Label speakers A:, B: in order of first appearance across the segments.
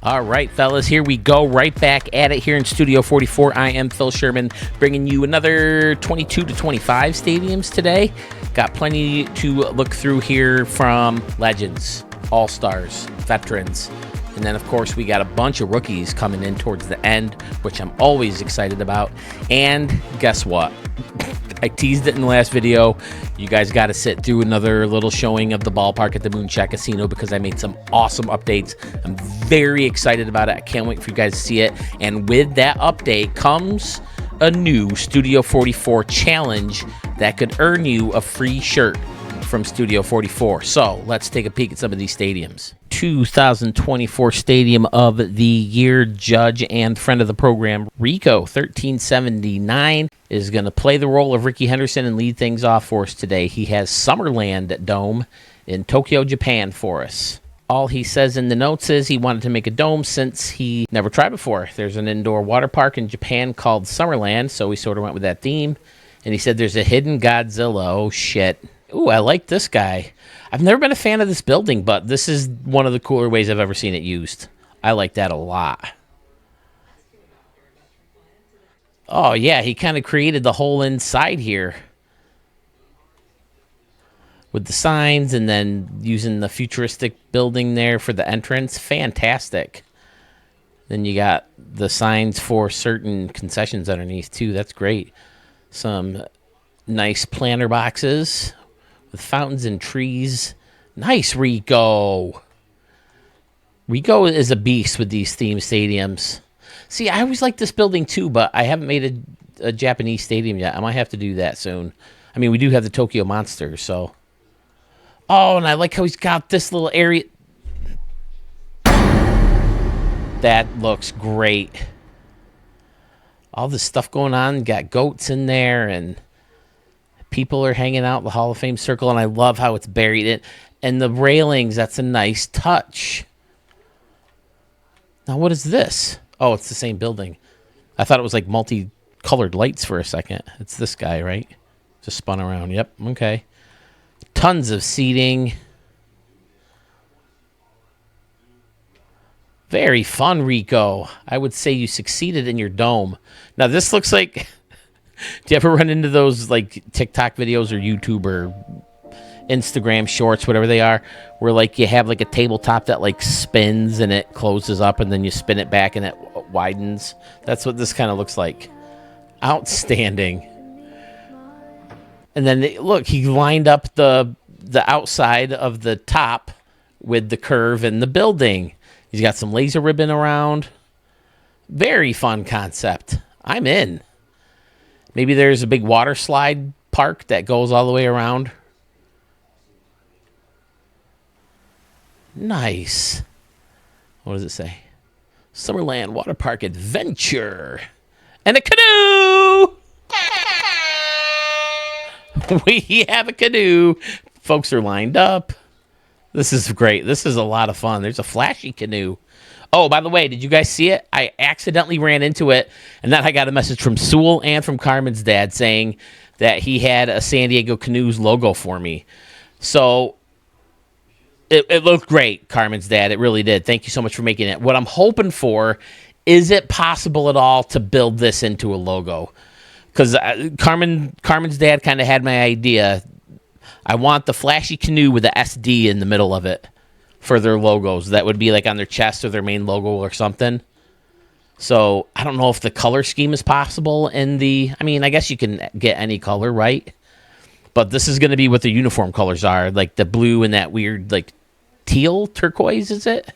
A: All right, fellas, here we go. Right back at it here in Studio 44. I am Phil Sherman, bringing you another 22 to 25 stadiums today. Got plenty to look through here from legends, all-stars, veterans. And then, of course, we got a bunch of rookies coming in towards the end, which I'm always excited about. And guess what? I teased it in the last video. You guys got to sit through another little showing of the ballpark at the Moonshot Casino because I made some awesome updates. I'm very excited about it. I can't wait for you guys to see it. And with that update comes a new Studio 44 challenge that could earn you a free shirt from Studio 44. So let's take a peek at some of these stadiums. 2024 Stadium of the Year judge and friend of the program, Rico 1379, is going to play the role of Ricky Henderson and lead things off for us today. He has Summerland Dome in Tokyo, Japan for us. All he says in the notes is he wanted to make a dome since he never tried before. There's an indoor water park in Japan called Summerland, so we sort of went with that theme. And he said there's a hidden Godzilla. Oh, shit. Ooh, I like this guy. I've never been a fan of this building, but this is one of the cooler ways I've ever seen it used. I like that a lot. Oh, yeah, he kind of created the whole inside here with the signs and then using the futuristic building there for the entrance. Fantastic. Then you got the signs for certain concessions underneath, too. That's great. Some nice planter boxes with fountains and trees. Nice, Rico. Rico is a beast with these theme stadiums. See, I always like this building too, but I haven't made a Japanese stadium yet. I might have to do that soon. I mean, we do have the Tokyo Monster, so. Oh, and I like how he's got this little area. That looks great. All this stuff going on. Got goats in there, and people are hanging out in the Hall of Fame circle, and I love how it's buried in. And the railings, that's a nice touch. Now, what is this? Oh, it's the same building. I thought it was like multicolored lights for a second. It's this guy, right? Just spun around. Yep, okay. Tons of seating. Very fun, Rico. I would say you succeeded in your dome. Now, this looks like... Do you ever run into those like TikTok videos or YouTube or Instagram shorts, whatever they are, where like you have like a tabletop that like spins and it closes up and then you spin it back and it widens? That's what this kind of looks like. Outstanding. And then look, he lined up the outside of the top with the curve and the building. He's got some laser ribbon around. Very fun concept. I'm in. Maybe there's a big water slide park that goes all the way around. Nice. What does it say? Summerland Water Park Adventure. And a canoe! We have a canoe. Folks are lined up. This is great. This is a lot of fun. There's a flashy canoe. Oh, by the way, did you guys see it? I accidentally ran into it, and then I got a message from Sewell and from Carmen's dad saying that he had a San Diego Canoes logo for me. So it looked great, Carmen's dad. It really did. Thank you so much for making it. What I'm hoping for, is it possible at all to build this into a logo? Because Carmen's dad kind of had my idea. I want the flashy canoe with the SD in the middle of it for their logos. That would be like on their chest or their main logo or something. So I don't know if the color scheme is possible in the... I mean, I guess you can get any color, right? But this is going to be what the uniform colors are. Like the blue and that weird like teal turquoise, is it?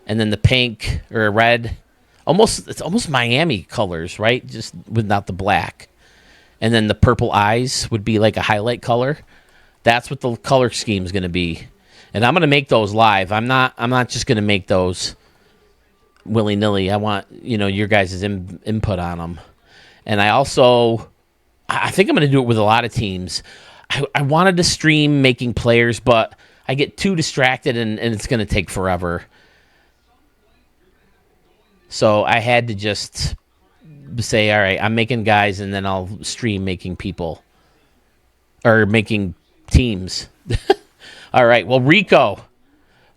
A: And then the pink or red. It's almost Miami colors, right? Just without the black. And then the purple eyes would be like a highlight color. That's what the color scheme is going to be. And I'm going to make those live. I'm not just going to make those willy-nilly. I want, your guys' input on them. And I think I'm going to do it with a lot of teams. I wanted to stream making players, but I get too distracted and it's going to take forever. So I had to just say, all right, I'm making guys, and then I'll stream making people. Or making teams. All right, well, Rico,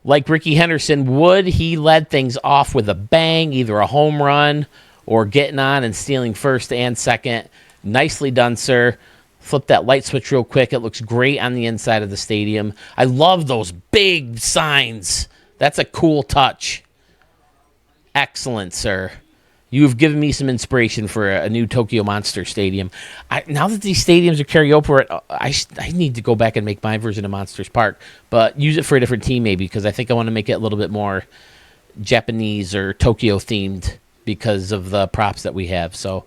A: Like Ricky Henderson would, he led things off with a bang, either a home run or getting on and stealing first and second. Nicely done, sir. Flip that light switch real quick. It looks great on the inside of the stadium. I love those big signs. That's a cool touch. Excellent, sir. You've given me some inspiration for a new Tokyo Monster Stadium. Now that these stadiums are carry over, I need to go back and make my version of Monsters Park, but use it for a different team maybe, because I think I want to make it a little bit more Japanese or Tokyo themed because of the props that we have. So,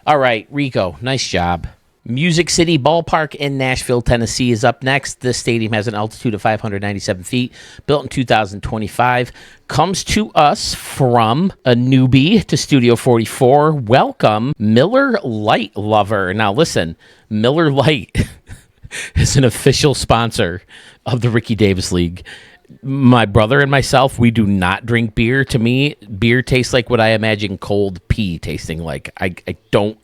A: all right, Rico, nice job. Music City Ballpark in Nashville, Tennessee is up next. This stadium has an altitude of 597 feet, built in 2025. Comes to us from a newbie to Studio 44. Welcome, Miller Lite Lover. Now listen, Miller Lite is an official sponsor of the Ricky Davis League. My brother and myself, we do not drink beer. To me, beer tastes like what I imagine cold pee tasting like. I don't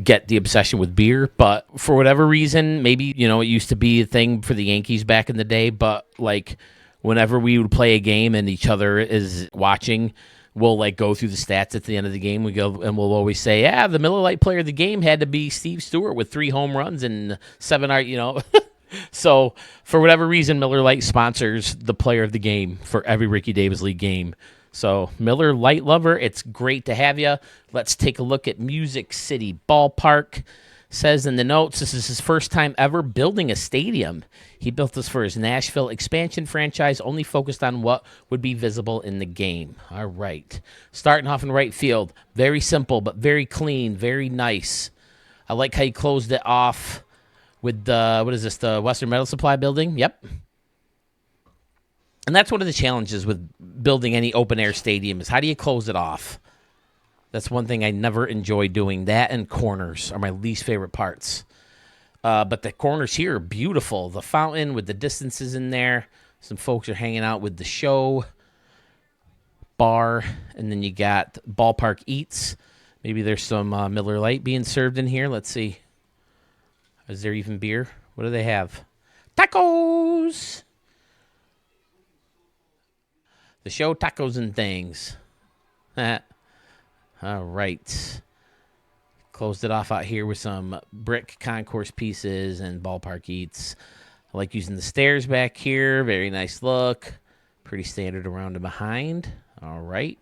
A: get the obsession with beer, but for whatever reason, maybe, it used to be a thing for the Yankees back in the day, but like whenever we would play a game and each other is watching, we'll like go through the stats at the end of the game. We go and we'll always say, yeah, the Miller Lite player of the game had to be Steve Stewart with 3 home runs and 7 So for whatever reason, Miller Lite sponsors the player of the game for every Ricky Davis League game. So, Miller Lite Lover, it's great to have you. Let's take a look at Music City Ballpark. Says in the notes, this is his first time ever building a stadium. He built this for his Nashville expansion franchise, only focused on what would be visible in the game. All right. Starting off in right field. Very simple, but very clean, very nice. I like how he closed it off with the Western Metal Supply building? Yep. And that's one of the challenges with building any open-air stadium is how do you close it off? That's one thing I never enjoy doing. That and corners are my least favorite parts. But the corners here are beautiful. The fountain with the distances in there. Some folks are hanging out with the show bar. And then you got Ballpark Eats. Maybe there's some Miller Lite being served in here. Let's see. Is there even beer? What do they have? Tacos! The show Tacos and Things. All right. Closed it off out here with some brick concourse pieces and Ballpark Eats. I like using the stairs back here. Very nice look. Pretty standard around and behind. All right.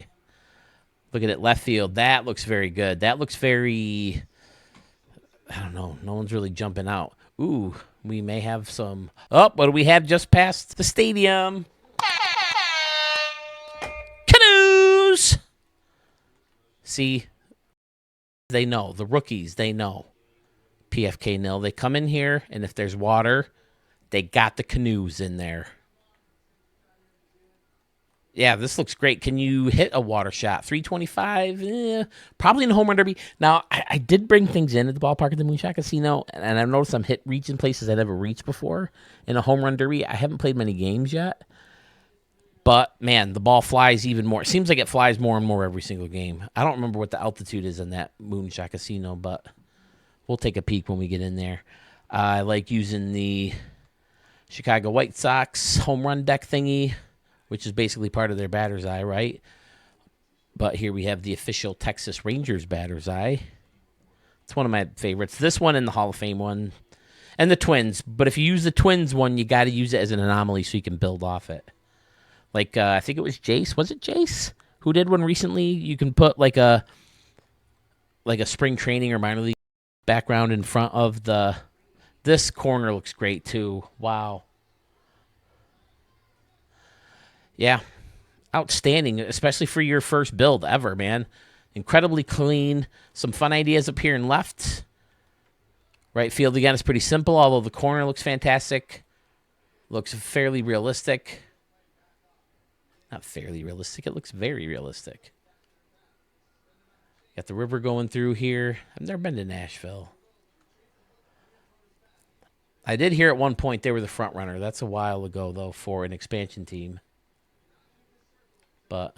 A: Looking at left field. That looks very good. That looks very... I don't know. No one's really jumping out. Ooh, we may have some... Oh, what do we have just past the stadium? Canoes! See, they know. The rookies, they know. PFK nil. They come in here, and if there's water, they got the canoes in there. Yeah, this looks great. Can you hit a water shot? 325? Probably in the home run derby. Now, I did bring things in at the ballpark at the Moonshot Casino, and I've noticed I'm reaching places I never reached before in a home run derby. I haven't played many games yet, but, man, the ball flies even more. It seems like it flies more and more every single game. I don't remember what the altitude is in that Moonshot Casino, but we'll take a peek when we get in there. I like using the Chicago White Sox home run deck thingy, which is basically part of their batter's eye, right? But here we have the official Texas Rangers batter's eye. It's one of my favorites. This one and the Hall of Fame one. And the Twins. But if you use the Twins one, you got to use it as an anomaly so you can build off it. Like, I think it was Jace. Was it Jace who did one recently? You can put like a spring training or minor league background in front of the... This corner looks great, too. Wow. Yeah, outstanding, especially for your first build ever, man. Incredibly clean. Some fun ideas up here in left. Right field, again, is pretty simple, although the corner looks fantastic. Looks fairly realistic. Not fairly realistic. It looks very realistic. Got the river going through here. I've never been to Nashville. I did hear at one point they were the front runner. That's a while ago, though, for an expansion team. But,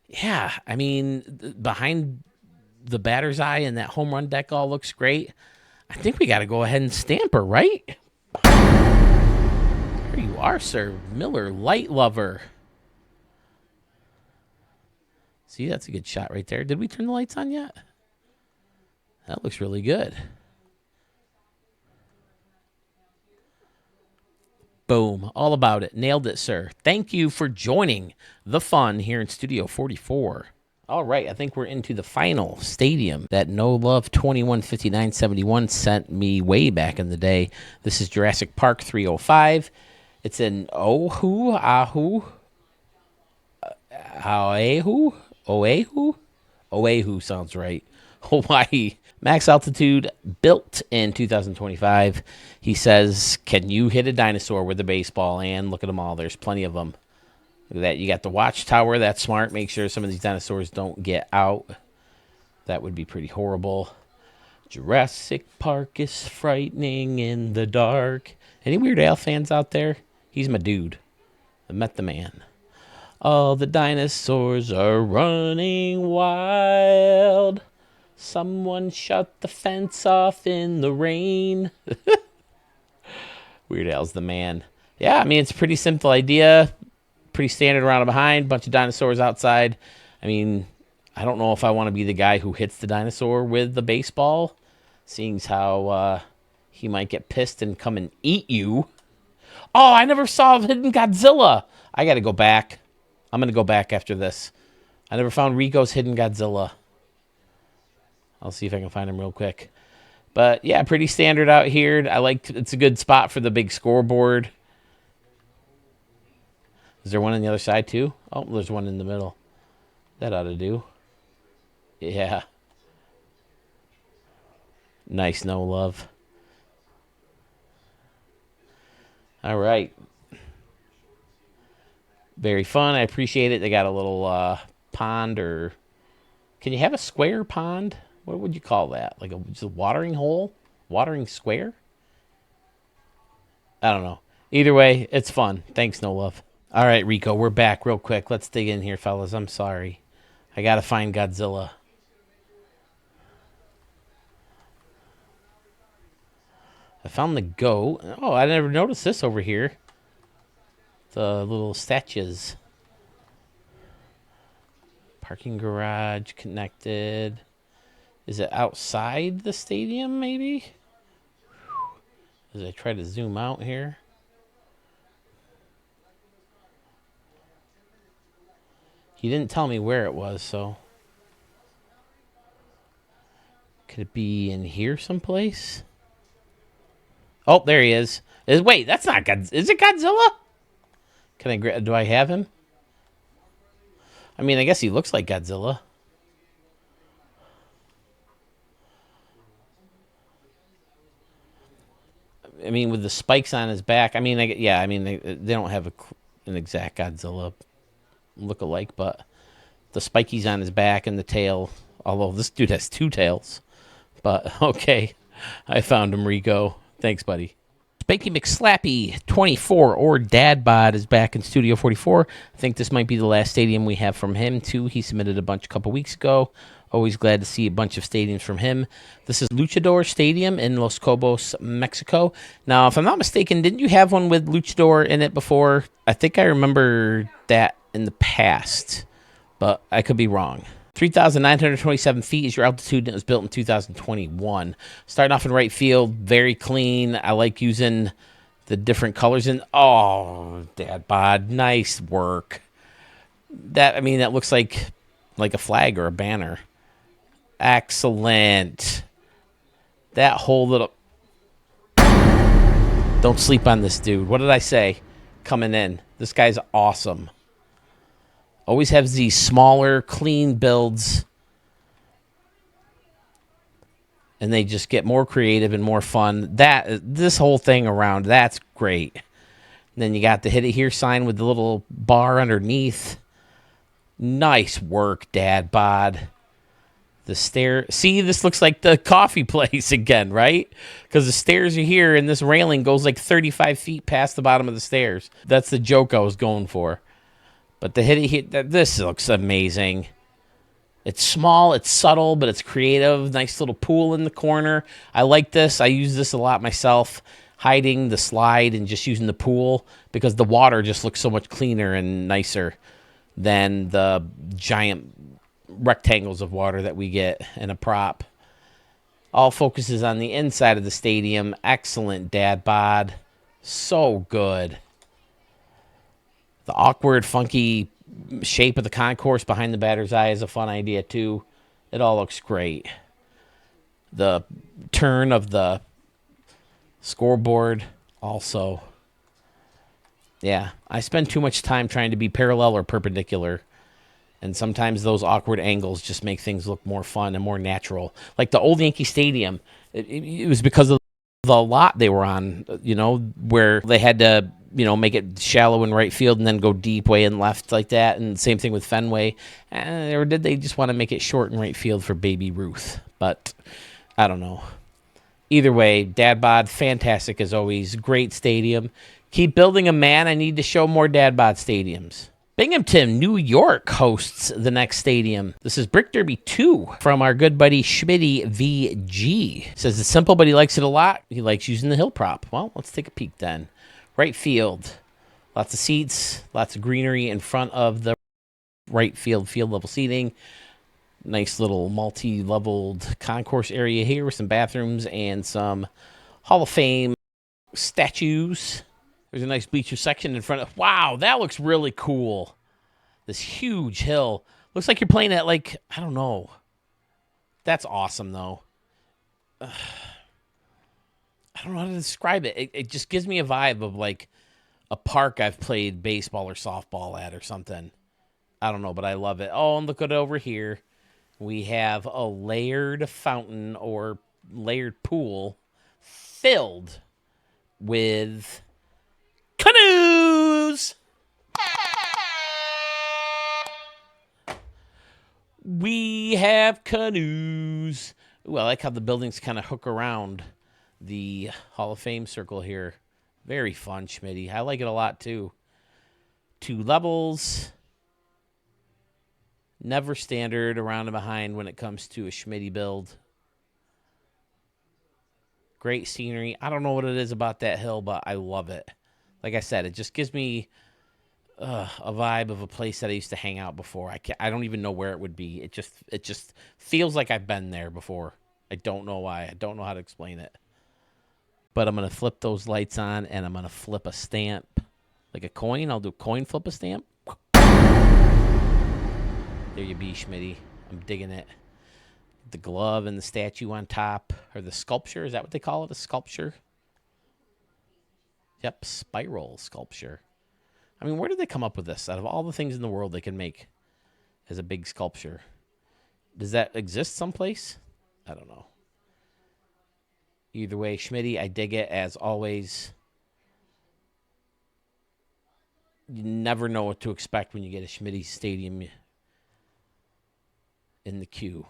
A: yeah, I mean, behind the batter's eye and that home run deck all looks great. I think we got to go ahead and stamp her, right? There you are, sir. Miller Light Lover. See, that's a good shot right there. Did we turn the lights on yet? That looks really good. Boom. All about it. Nailed it, sir. Thank you for joining the fun here in Studio 44. All right, I think we're into the final stadium that No Love 215971 sent me way back in the day. This is Jurassic Park 305. It's in Oahu, Oahu sounds right. Hawaii. Max altitude, built in 2025. He says, can you hit a dinosaur with a baseball? And look at them all. There's plenty of them. Look at that. You got the watchtower. That's smart. Make sure some of these dinosaurs don't get out. That would be pretty horrible. Jurassic Park is frightening in the dark. Any Weird Al fans out there? He's my dude. I met the man. All the dinosaurs are running wild. Someone shut the fence off in the rain. Weird Al's the man. Yeah, I mean, it's a pretty simple idea. Pretty standard around and behind. Bunch of dinosaurs outside. I mean, I don't know if I want to be the guy who hits the dinosaur with the baseball. Seeing as how he might get pissed and come and eat you. Oh, I never saw Hidden Godzilla. I got to go back. I'm going to go back after this. I never found Rico's Hidden Godzilla. I'll see if I can find him real quick. But yeah, pretty standard out here. It's a good spot for the big scoreboard. Is there one on the other side too? Oh, there's one in the middle. That ought to do. Yeah. Nice, No Love. All right. Very fun. I appreciate it. They got a little pond, or can you have a square pond? What would you call that? Like just a watering hole? Watering square? I don't know. Either way, it's fun. Thanks, No Love. All right, Rico, we're back real quick. Let's dig in here, fellas. I'm sorry. I got to find Godzilla. I found the goat. Oh, I never noticed this over here. The little statues. Parking garage connected. Is it outside the stadium, maybe? As I try to zoom out here. He didn't tell me where it was, so. Could it be in here someplace? Oh, there he is. Wait, that's not Godzilla. Is it Godzilla? Do I have him? I mean, I guess he looks like Godzilla. I mean, with the spikes on his back. I mean, they don't have an exact Godzilla look-alike, but the spikies on his back and the tail. Although this dude has two tails. But, okay. I found him, Rico. Thanks, buddy. Spanky McSlappy 24 or Dad Bod is back in Studio 44. I think this might be the last stadium we have from him, too. He submitted a bunch a couple weeks ago. Always glad to see a bunch of stadiums from him. This is Luchador Stadium in Los Cobos, Mexico. Now, if I'm not mistaken, didn't you have one with Luchador in it before? I think I remember that in the past, but I could be wrong. 3,927 feet is your altitude, and it was built in 2021. Starting off in right field, very clean. I like using the different colors. Oh, Dad Bod, nice work. That looks like a flag or a banner. Excellent. That whole little... Don't sleep on this dude. What did I say? Coming in. This guy's awesome. Always has these smaller, clean builds. And they just get more creative and more fun. This whole thing around, that's great. And then you got the Hit It Here sign with the little bar underneath. Nice work, Dad Bod. The stair. See, this looks like the coffee place again, right? Because the stairs are here, and this railing goes like 35 feet past the bottom of the stairs. That's the joke I was going for. But the Hit It Here, this looks amazing. It's small, it's subtle, but it's creative. Nice little pool in the corner. I like this. I use this a lot myself. hiding the slide and just using the pool because the water just looks so much cleaner and nicer than the giant rectangles of water that we get in a prop. All focuses on the inside of the stadium. Excellent dad bod. So good. The awkward, funky shape of the concourse behind the batter's eye is a fun idea, too. It all looks great. The turn of the scoreboard also. Yeah, I spend too much time trying to be parallel or perpendicular. And sometimes those awkward angles just make things look more fun and more natural. Like the old Yankee Stadium, it was because of the lot they were on, where they had to, make it shallow in right field and then go deep way in left like that. And same thing with Fenway. Or did they just want to make it short in right field for Baby Ruth? But I don't know. Either way, Dad Bod, fantastic as always. Great stadium. Keep building them, man. I need to show more Dad Bod stadiums. Binghamton, New York hosts the next stadium. This is Brick Derby 2 from our good buddy Schmitty VG. Says it's simple, but he likes it a lot. He likes using the hill prop. Well, let's take a peek then. Right field. Lots of seats, lots of greenery in front of the right field level seating. Nice little multi-leveled concourse area here with some bathrooms and some Hall of Fame statues. There's a nice bleacher section in front of... Wow, that looks really cool. This huge hill. Looks like you're playing at, I don't know. That's awesome, though. I don't know how to describe it. It just gives me a vibe of, a park I've played baseball or softball at or something. I don't know, but I love it. Oh, and look at it over here. We have a layered fountain or layered pool filled with... canoes! We have canoes. Ooh, I like how the buildings kind of hook around the Hall of Fame circle here. Very fun, Schmitty. I like it a lot, too. 2 levels. Never standard around and behind when it comes to a Schmitty build. Great scenery. I don't know what it is about that hill, but I love it. Like I said, it just gives me a vibe of a place that I used to hang out before. I don't even know where it would be. It just feels like I've been there before. I don't know why. I don't know how to explain it. But I'm going to flip those lights on, and I'm going to flip a stamp. Like a coin. I'll do coin flip a stamp. There you be, Schmitty. I'm digging it. The glove and the statue on top. Or the sculpture. Is that what they call it? A sculpture? Yep, spiral sculpture. I mean, where did they come up with this? Out of all the things in the world they can make as a big sculpture. Does that exist someplace? I don't know. Either way, Schmitty, I dig it as always. You never know what to expect when you get a Schmitty Stadium in the queue.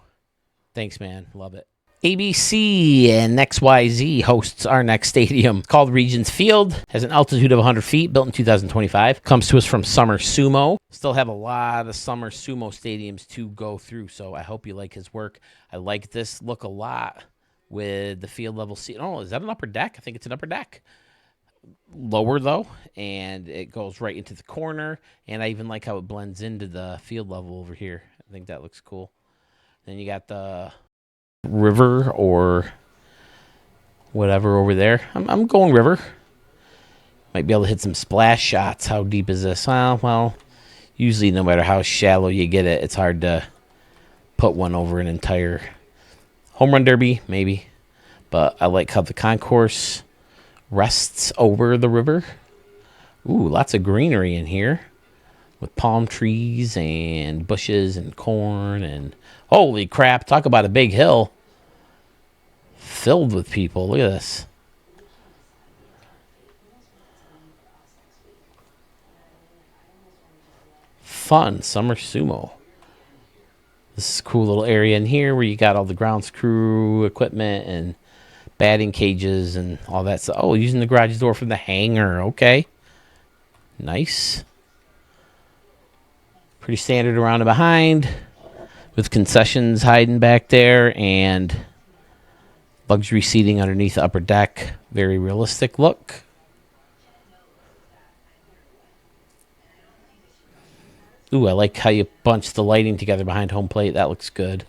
A: Thanks, man. Love it. ABC and XYZ hosts our next stadium. It's called Regions Field. Has an altitude of 100 feet, built in 2025. Comes to us from Summer Sumo. Still have a lot of Summer Sumo stadiums to go through, so I hope you like his work. I like this look a lot with the field level seat. Oh, is that an upper deck? I think it's an upper deck. Lower, though, and it goes right into the corner, and I even like how it blends into the field level over here. I think that looks cool. Then you got the river or whatever over there. I'm going river. Might be able to hit some splash shots. How deep is this? Well, usually no matter how shallow you get it, it's hard to put one over an entire home run derby, maybe. But I like how the concourse rests over the river. Ooh, lots of greenery in here with palm trees and bushes and corn and holy crap, talk about a big hill filled with people. Look at this. Fun Summer Sumo. This is a cool little area in here where you got all the grounds crew equipment and batting cages and all that stuff. Oh, using the garage door from the hangar. Okay. Nice. Pretty standard around and behind with concessions hiding back there and Luxury seating underneath the upper deck. Very realistic look. Ooh, I like how you bunch the lighting together behind home plate. That looks good.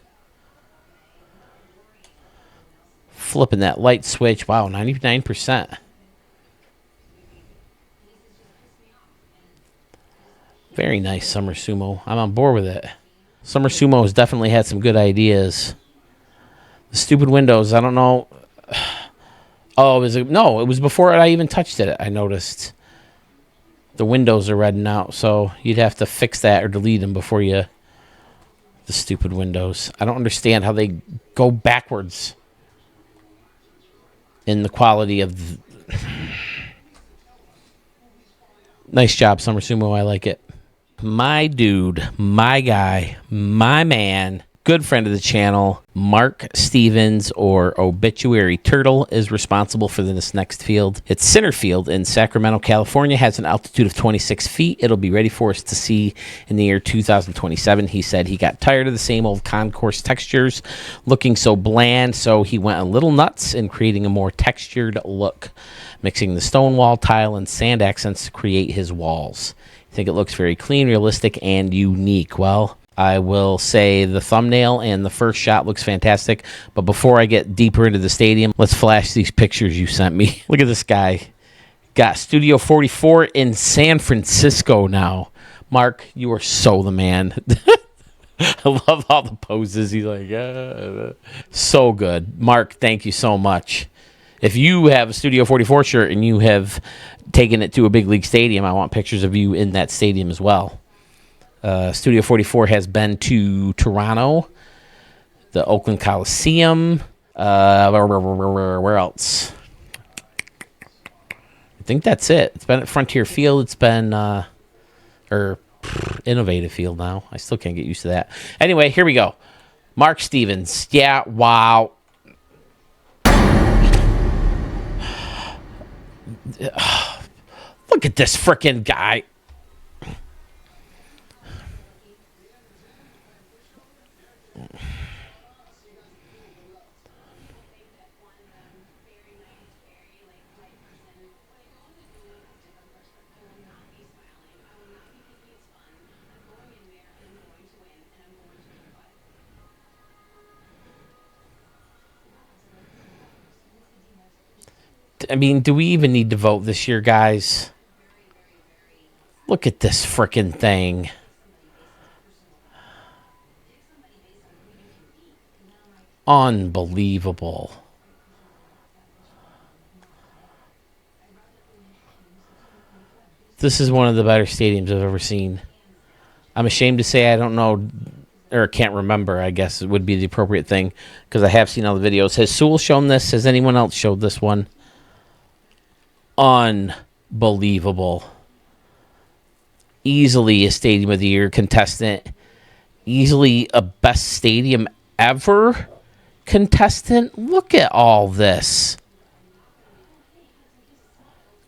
A: Flipping that light switch. Wow, 99%. Very nice, Summer Sumo. I'm on board with it. Summer Sumo has definitely had some good ideas. The stupid windows, I don't know. Oh, no, it was before I even touched it. I noticed the windows are redding out, so you'd have to fix that or delete them before you... The stupid windows. I don't understand how they go backwards in the quality of... Nice job, Summer Sumo. I like it. My dude, my guy, my man, good friend of the channel, Mark Stevens, or Obituary Turtle, is responsible for this next field. It's center field in Sacramento, California. Has an altitude of 26 feet. It'll be ready for us to see in the year 2027. He said he got tired of the same old concourse textures looking so bland, so he went a little nuts in creating a more textured look, mixing the stone wall, tile, and sand accents to create his walls. I think it looks very clean, realistic, and unique. Well, I will say the thumbnail and the first shot looks fantastic. But before I get deeper into the stadium, let's flash these pictures you sent me. Look at this guy. Got Studio 44 in San Francisco now. Mark, you are so the man. I love all the poses. He's like, so good. Mark, thank you so much. If you have a Studio 44 shirt and you have taken it to a big league stadium, I want pictures of you in that stadium as well. Studio 44 has been to Toronto, the Oakland Coliseum. Where else? I think that's it. It's been at Frontier Field. It's been Innovative Field now. I still can't get used to that. Anyway, here we go. Mark Stevens. Yeah, wow. Look at this frickin' guy. I mean, do we even need to vote this year, guys? Look at this frickin' thing. Unbelievable. This is one of the better stadiums I've ever seen. I'm ashamed to say I don't know, or can't remember, I guess it would be the appropriate thing, because I have seen all the videos. Has Sewell shown this? Has anyone else showed this one? Unbelievable. Easily a Stadium of the Year contestant. Easily a best stadium ever contestant. Look at all this.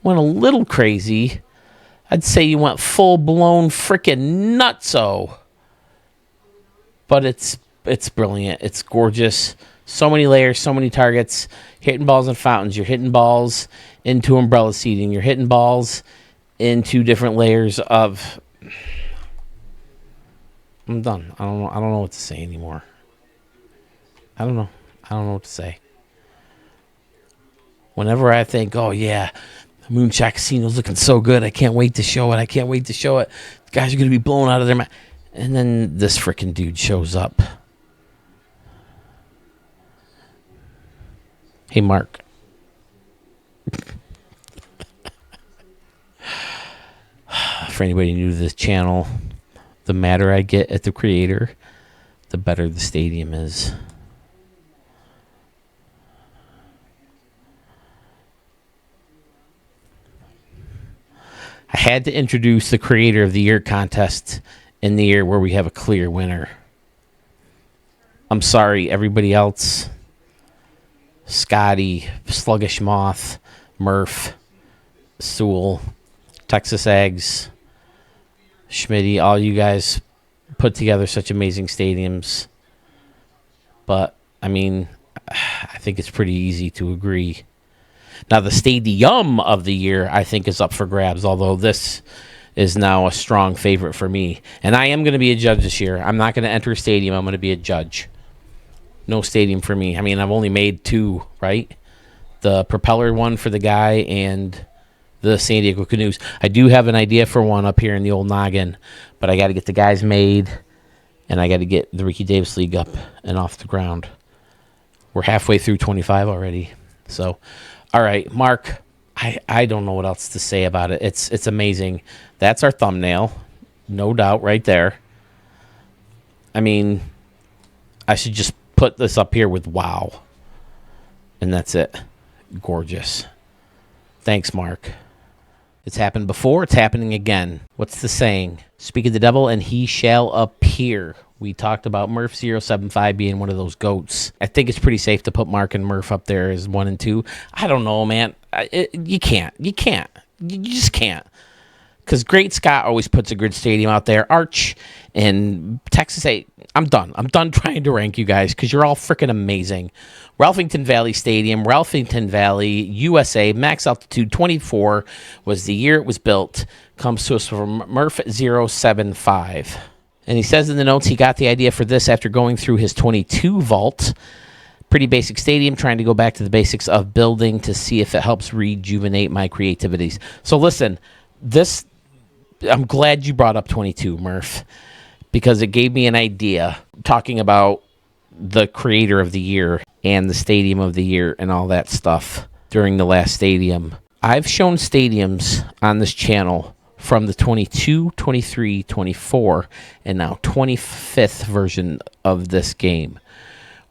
A: Went a little crazy. I'd say you went full-blown freaking nutso. But it's brilliant. It's gorgeous. So many layers, so many targets. Hitting balls in fountains. You're hitting balls into umbrella seating. You're hitting balls into different layers of... I'm done. I don't know what to say anymore. I don't know what to say. Whenever I think, oh yeah, Moonshot Casino's looking so good, I can't wait to show it. The guys are going to be blown out of their mind. And then this freaking dude shows up. Hey, Mark. For anybody new to this channel, the madder I get at the creator, the better the stadium is. I had to introduce the Creator of the Year contest in the year where we have a clear winner. I'm sorry, everybody else. Scotty, Sluggish Moth, Murph, Sewell, Texas Eggs, Schmitty, all you guys put together such amazing stadiums. But, I mean, I think it's pretty easy to agree. Now, the stadium of the year, I think, is up for grabs, although this is now a strong favorite for me. And I am going to be a judge this year. I'm not going to enter a stadium. I'm going to be a judge. No stadium for me. I mean, I've only made two, right? The propeller one for the guy and the San Diego Canoes. I do have an idea for one up here in the old noggin, but I got to get the guys made, and I got to get the Ricky Davis League up and off the ground. We're halfway through 25 already. So, all right, Mark, I don't know what else to say about it. It's amazing. That's our thumbnail, no doubt, right there. I mean, I should just put this up here with wow. And that's it. Gorgeous. Thanks, Mark. It's happened before. It's happening again. What's the saying? Speak of the devil and he shall appear. We talked about Murph075 being one of those goats. I think it's pretty safe to put Mark and Murph up there as 1 and 2. I don't know, man. You can't. You just can't. Because Great Scott always puts a good stadium out there. Arch and Texas A. I'm done. I'm done trying to rank you guys because you're all freaking amazing. Ralphington Valley Stadium, Ralphington Valley, USA, max altitude 24 was the year it was built. Comes to us from Murph075. And he says in the notes he got the idea for this after going through his 22 vault. Pretty basic stadium, trying to go back to the basics of building to see if it helps rejuvenate my creativities. So listen, this... I'm glad you brought up 22, Murph, because it gave me an idea talking about the creator of the year and the stadium of the year and all that stuff during the last stadium. I've shown stadiums on this channel from the 22, 23, 24, and now 25th version of this game.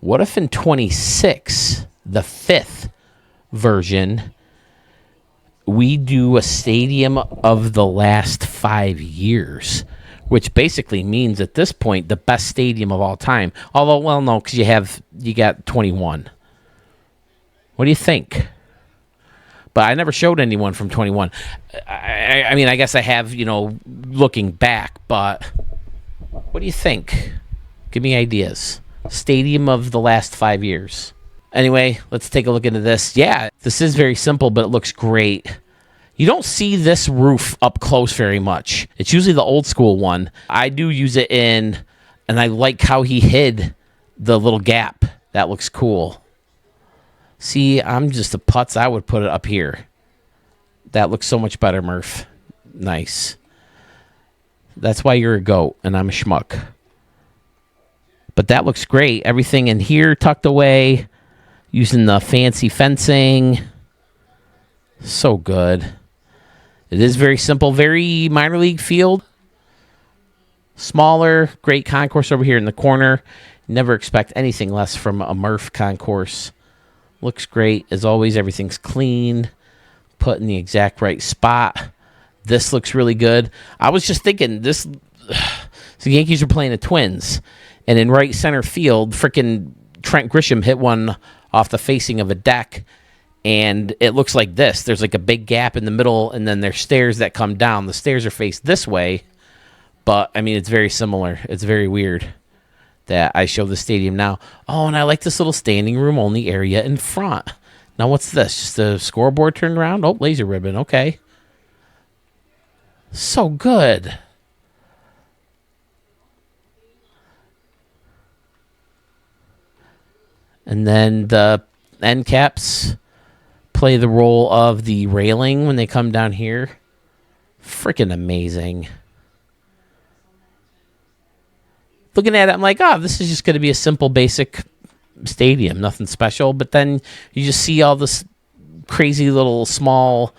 A: What if in 26, the 5th version, we do a stadium of the last 5 years, which basically means at this point the best stadium of all time. Although, well, no, because you got 21. What do you think? But I never showed anyone from 21. I mean, I guess I have, looking back. But what do you think? Give me ideas. Stadium of the last 5 years. Anyway, let's take a look into this. Yeah, this is very simple, but it looks great. You don't see this roof up close very much. It's usually the old school one. I do use it and I like how he hid the little gap. That looks cool. See, I'm just a putz. I would put it up here. That looks so much better, Murph. Nice. That's why you're a goat and I'm a schmuck. But that looks great. Everything in here tucked away. Using the fancy fencing. So good. It is very simple. Very minor league field. Smaller. Great concourse over here in the corner. Never expect anything less from a Murph concourse. Looks great. As always, everything's clean. Put in the exact right spot. This looks really good. I was just thinking this. The Yankees are playing the Twins. And in right center field, freaking Trent Grisham hit one off the facing of a deck, and it looks like this. There's like a big gap in the middle, and then there's stairs that come down. The stairs are faced this way, but, I mean, it's very similar. It's very weird that I show the stadium now. Oh, and I like this little standing room only area in front. Now, what's this? Just a scoreboard turned around? Oh, laser ribbon. Okay. So good. And then the end caps play the role of the railing when they come down here. Freaking amazing. Looking at it, I'm like, oh, this is just going to be a simple, basic stadium. Nothing special. But then you just see all this crazy little small,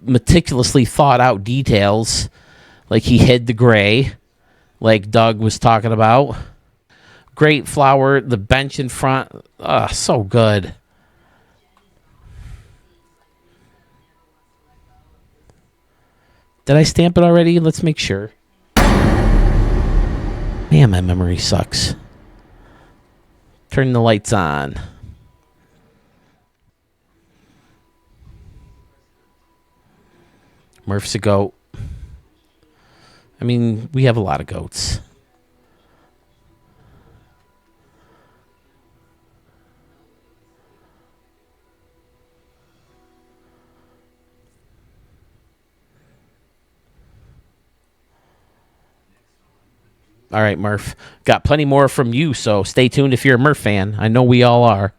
A: meticulously thought out details. Like he hid the gray, like Doug was talking about. Great flower, the bench in front. So good. Did I stamp it already? Let's make sure. Man, my memory sucks. Turn the lights on. Murph's a goat. I mean, we have a lot of goats. All right, Murph. Got plenty more from you, so stay tuned if you're a Murph fan. I know we all are.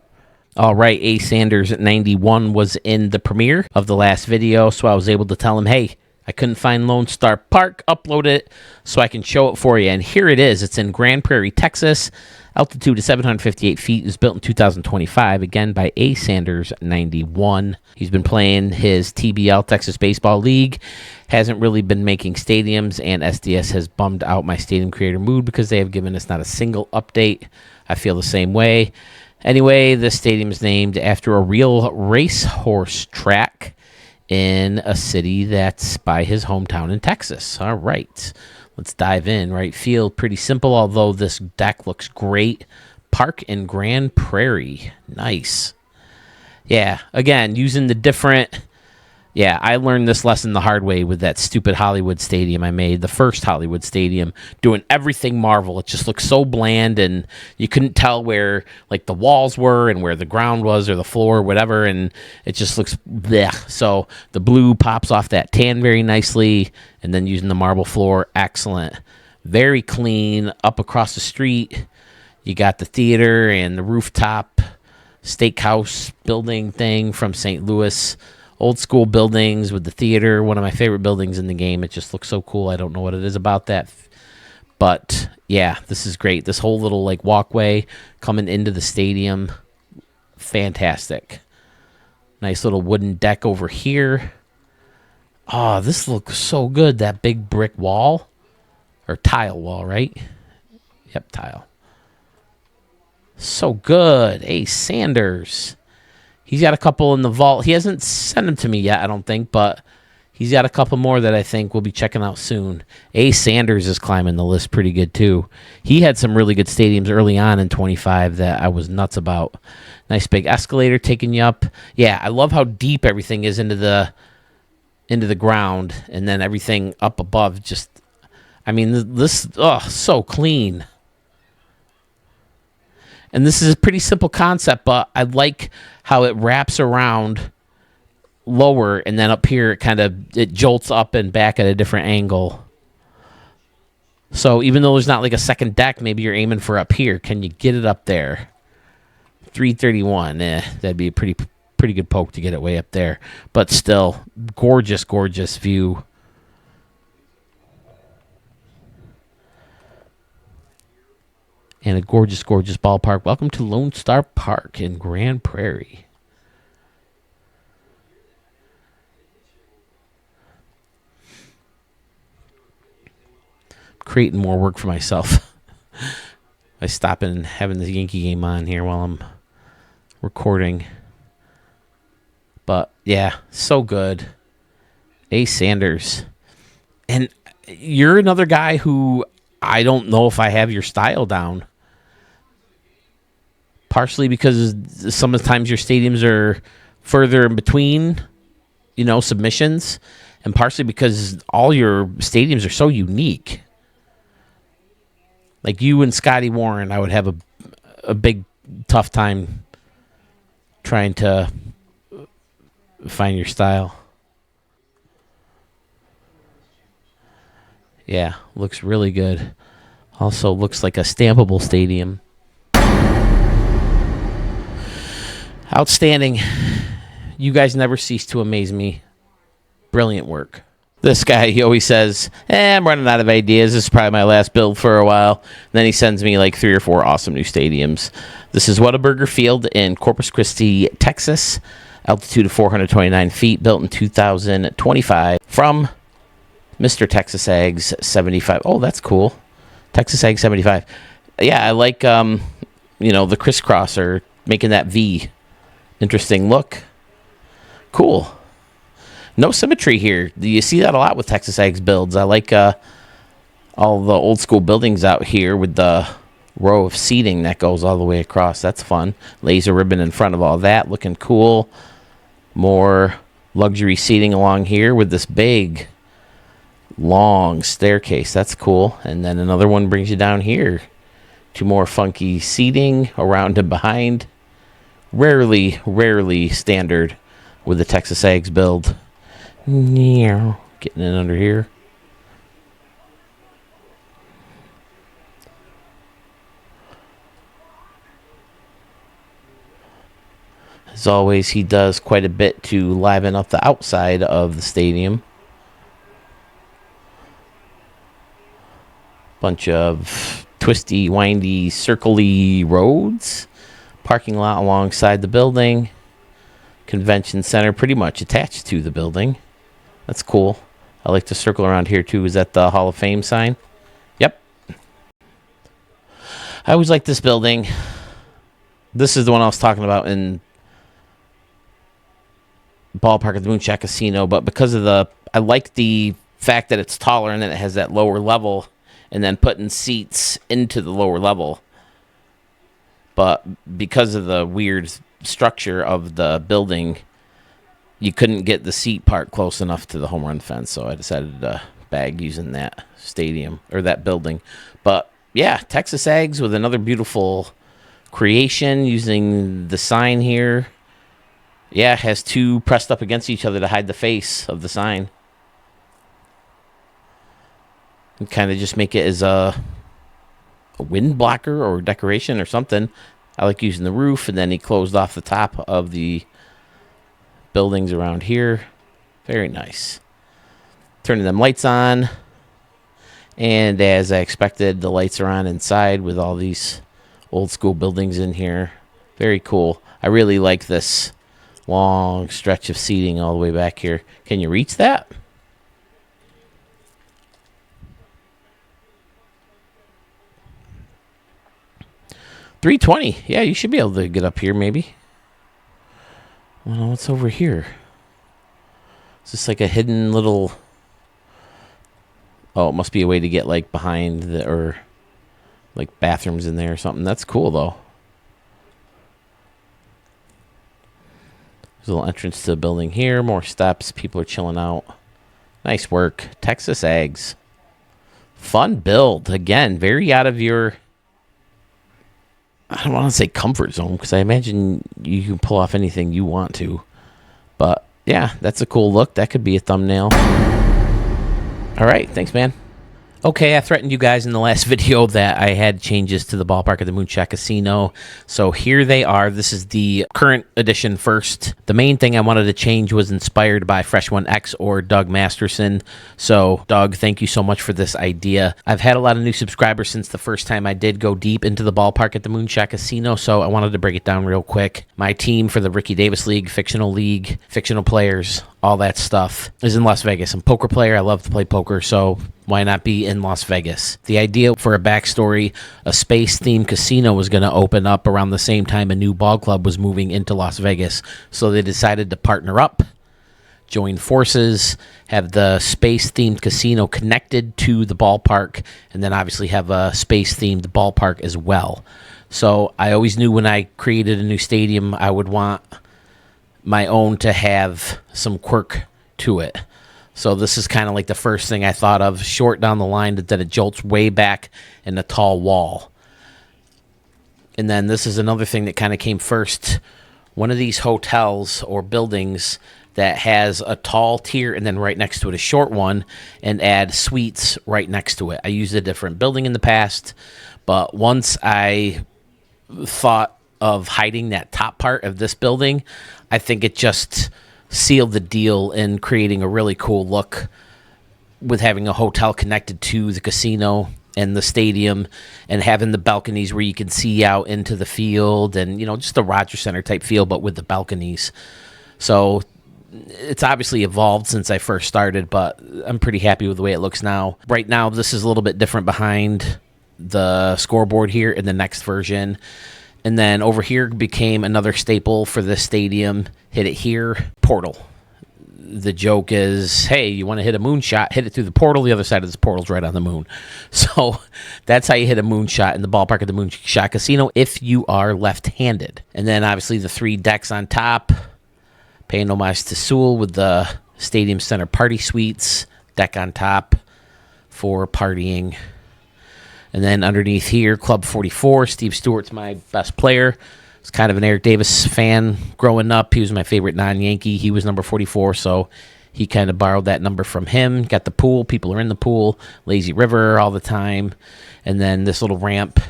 A: All right, A. Sanders at 91 was in the premiere of the last video, so I was able to tell him, hey, I couldn't find Lone Star Park, upload it so I can show it for you. And here it is. It's in Grand Prairie, Texas. Altitude is 758 feet. It was built in 2025, again by A. Sanders, 91. He's been playing his TBL, Texas Baseball League. Hasn't really been making stadiums, and SDS has bummed out my stadium creator mood because they have given us not a single update. I feel the same way. Anyway, the stadium is named after a real racehorse track in a city that's by his hometown in Texas. All right, let's dive in. Right field, pretty simple, although this deck looks great. Park in Grand Prairie. Nice. Yeah, again, using the different... Yeah, I learned this lesson the hard way with that stupid Hollywood stadium I made, the first Hollywood stadium, doing everything Marvel. It just looked so bland, and you couldn't tell where like the walls were and where the ground was or the floor or whatever, and it just looks blech. So the blue pops off that tan very nicely, and then using the marble floor, excellent. Very clean. Up across the street, you got the theater and the rooftop steakhouse building thing from St. Louis. Old school buildings with the theater, one of my favorite buildings in the game. It just looks so cool. I don't know what it is about that. But yeah, this is great. This whole little like walkway coming into the stadium, fantastic. Nice little wooden deck over here. Oh, this looks so good. That big brick wall or tile wall, right? Yep, tile. So good. Hey, Sanders. He's got a couple in the vault. He hasn't sent them to me yet, I don't think, but he's got a couple more that I think we'll be checking out soon. A. Sanders is climbing the list pretty good, too. He had some really good stadiums early on in 25 that I was nuts about. Nice big escalator taking you up. Yeah, I love how deep everything is into the ground, and then everything up above just... I mean, this... Oh, so clean. And this is a pretty simple concept, but I like how it wraps around lower, and then up here it jolts up and back at a different angle. So even though there's not like a second deck, maybe you're aiming for up here. Can you get it up there? 331. That'd be a pretty good poke to get it way up there. But still, gorgeous, gorgeous view. And a gorgeous, gorgeous ballpark. Welcome to Lone Star Park in Grand Prairie. Creating more work for myself. I stop and having the Yankee game on here while I'm recording. But, yeah, so good. A. Sanders. And you're another guy who I don't know if I have your style down. Partially because sometimes your stadiums are further in between, submissions. And partially because all your stadiums are so unique. Like you and Scotty Warren, I would have a big, tough time trying to find your style. Yeah, looks really good. Also looks like a stampable stadium. Outstanding. You guys never cease to amaze me. Brilliant work. This guy, he always says, I'm running out of ideas. This is probably my last build for a while. And then he sends me like 3 or 4 awesome new stadiums. This is Whataburger Field in Corpus Christi, Texas. Altitude of 429 feet, built in 2025 from Mr. Texas Eggs 75. Oh, that's cool. Texas Egg 75. Yeah, I like, the crisscrosser, making that V. Interesting look. Cool. No symmetry here. You see that a lot with Texas Eggs builds. I like all the old school buildings out here with the row of seating that goes all the way across. That's fun. Laser ribbon in front of all that. Looking cool. More luxury seating along here with this big, long staircase. That's cool. And then another one brings you down here to more funky seating around and behind. Rarely standard with the Texas Eggs build. Getting in under here. As always, he does quite a bit to liven up the outside of the stadium. Bunch of twisty, windy, circly roads. Parking lot alongside the building. Convention center pretty much attached to the building. That's cool. I like to circle around here too. Is that the Hall of Fame sign? Yep. I always like this building. This is the one I was talking about in Ballpark at the Moonshot Casino, but because of I like the fact that it's taller and then it has that lower level, and then putting seats into the lower level. But because of the weird structure of the building, you couldn't get the seat part close enough to the home run fence, so I decided to bag using that stadium or that building. But yeah, Texas Ags with another beautiful creation using the sign here. Yeah, it has two pressed up against each other to hide the face of the sign. And kind of just make it as a wind blocker or decoration or something. I like using the roof, and then he closed off the top of the buildings around here. Very nice. Turning them lights on. And as I expected, the lights are on inside with all these old school buildings in here. Very cool. I really like this long stretch of seating all the way back here. Can you reach that? $320. Yeah, you should be able to get up here maybe. Well, what's over here? Is this like a hidden little... Oh, it must be a way to get like behind the, or like bathrooms in there or something. That's cool though. There's a little entrance to the building here. More steps. People are chilling out. Nice work. Texas Ags. Fun build. Again, very out of your... I don't want to say comfort zone, because I imagine you can pull off anything you want to. But yeah, that's a cool look. That could be a thumbnail. All right. Thanks, man. Okay, I threatened you guys in the last video that I had changes to the Ballpark at the Moonshot Casino. So here they are. This is the current edition first. The main thing I wanted to change was inspired by Fresh One X or Doug Masterson. So, Doug, thank you so much for this idea. I've had a lot of new subscribers since the first time I did go deep into the Ballpark at the Moonshot Casino, so I wanted to break it down real quick. My team for the Ricky Davis League, fictional players, all that stuff is in Las Vegas. I'm a poker player. I love to play poker, so why not be in Las Vegas? The idea for a backstory, a space-themed casino was going to open up around the same time a new ball club was moving into Las Vegas. So they decided to partner up, join forces, have the space-themed casino connected to the ballpark, and then obviously have a space-themed ballpark as well. So I always knew when I created a new stadium, I would want my own to have some quirk to it. So this is kind of like the first thing I thought of, short down the line, that it jolts way back in a tall wall. And then this is another thing that kind of came first. One of these hotels or buildings that has a tall tier and then right next to it a short one, and add suites right next to it. I used a different building in the past, but once I thought of hiding that top part of this building, I think it just sealed the deal in creating a really cool look with having a hotel connected to the casino and the stadium, and having the balconies where you can see out into the field, and just a Rogers Center type feel, but with the balconies. So it's obviously evolved since I first started, but I'm pretty happy with the way it looks now. Right now, this is a little bit different behind the scoreboard here in the next version. And then over here became another staple for this stadium. Hit it here, portal. The joke is, hey, you want to hit a moonshot, hit it through the portal. The other side of this portal's right on the moon. So that's how you hit a moonshot in the Ballpark at the Moonshot Casino if you are left-handed. And then obviously the 3 decks on top, paying homage to Sewell with the Stadium Center Party Suites, deck on top for partying. And then underneath here, Club 44. Steve Stewart's my best player. I was kind of an Eric Davis fan growing up. He was my favorite non-Yankee. He was number 44, so he kind of borrowed that number from him. Got the pool. People are in the pool. Lazy River all the time. And then this little ramp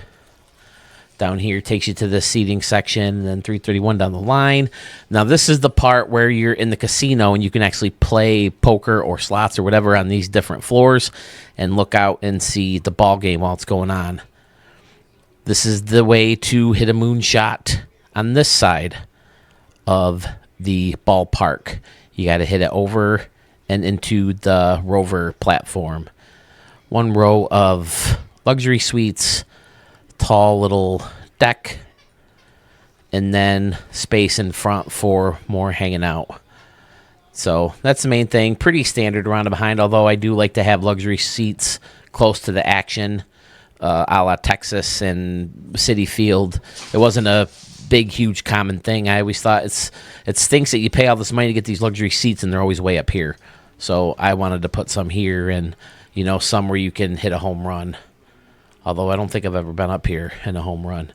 A: Down here takes you to the seating section, and then 331 down the line. Now, this is the part where you're in the casino and you can actually play poker or slots or whatever on these different floors and look out and see the ball game while it's going on. This is the way to hit a moonshot on this side of the ballpark. You got to hit it over and into the rover platform. One row of luxury suites, tall little deck, and then space in front for more hanging out. So that's the main thing. Pretty standard around and behind, although I do like to have luxury seats close to the action, a la Texas and Citi Field. It wasn't a big, huge common thing. I always thought it stinks that you pay all this money to get these luxury seats and they're always way up here. So I wanted to put some here and, some where you can hit a home run. Although I don't think I've ever been up here in a home run.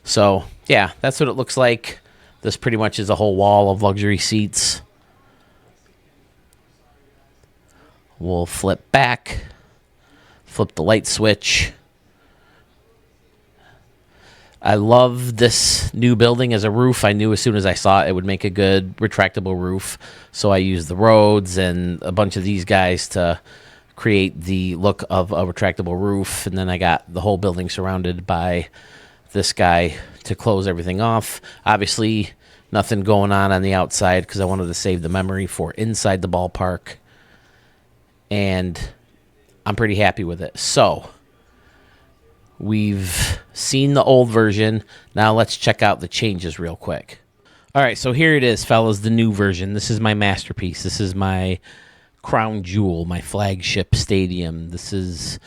A: So, yeah, that's what it looks like. This pretty much is a whole wall of luxury seats. We'll flip back. Flip the light switch. I love this new building as a roof. I knew as soon as I saw it, it would make a good retractable roof. So I used the roads and a bunch of these guys to create the look of a retractable roof, and then I got the whole building surrounded by this guy to close everything off. Obviously, nothing going on the outside because I wanted to save the memory for inside the ballpark, and I'm pretty happy with it. So, we've seen the old version. Now let's check out the changes real quick. All right, so here it is, fellas, the new version. This is my masterpiece. This is my crown jewel, my flagship stadium. This is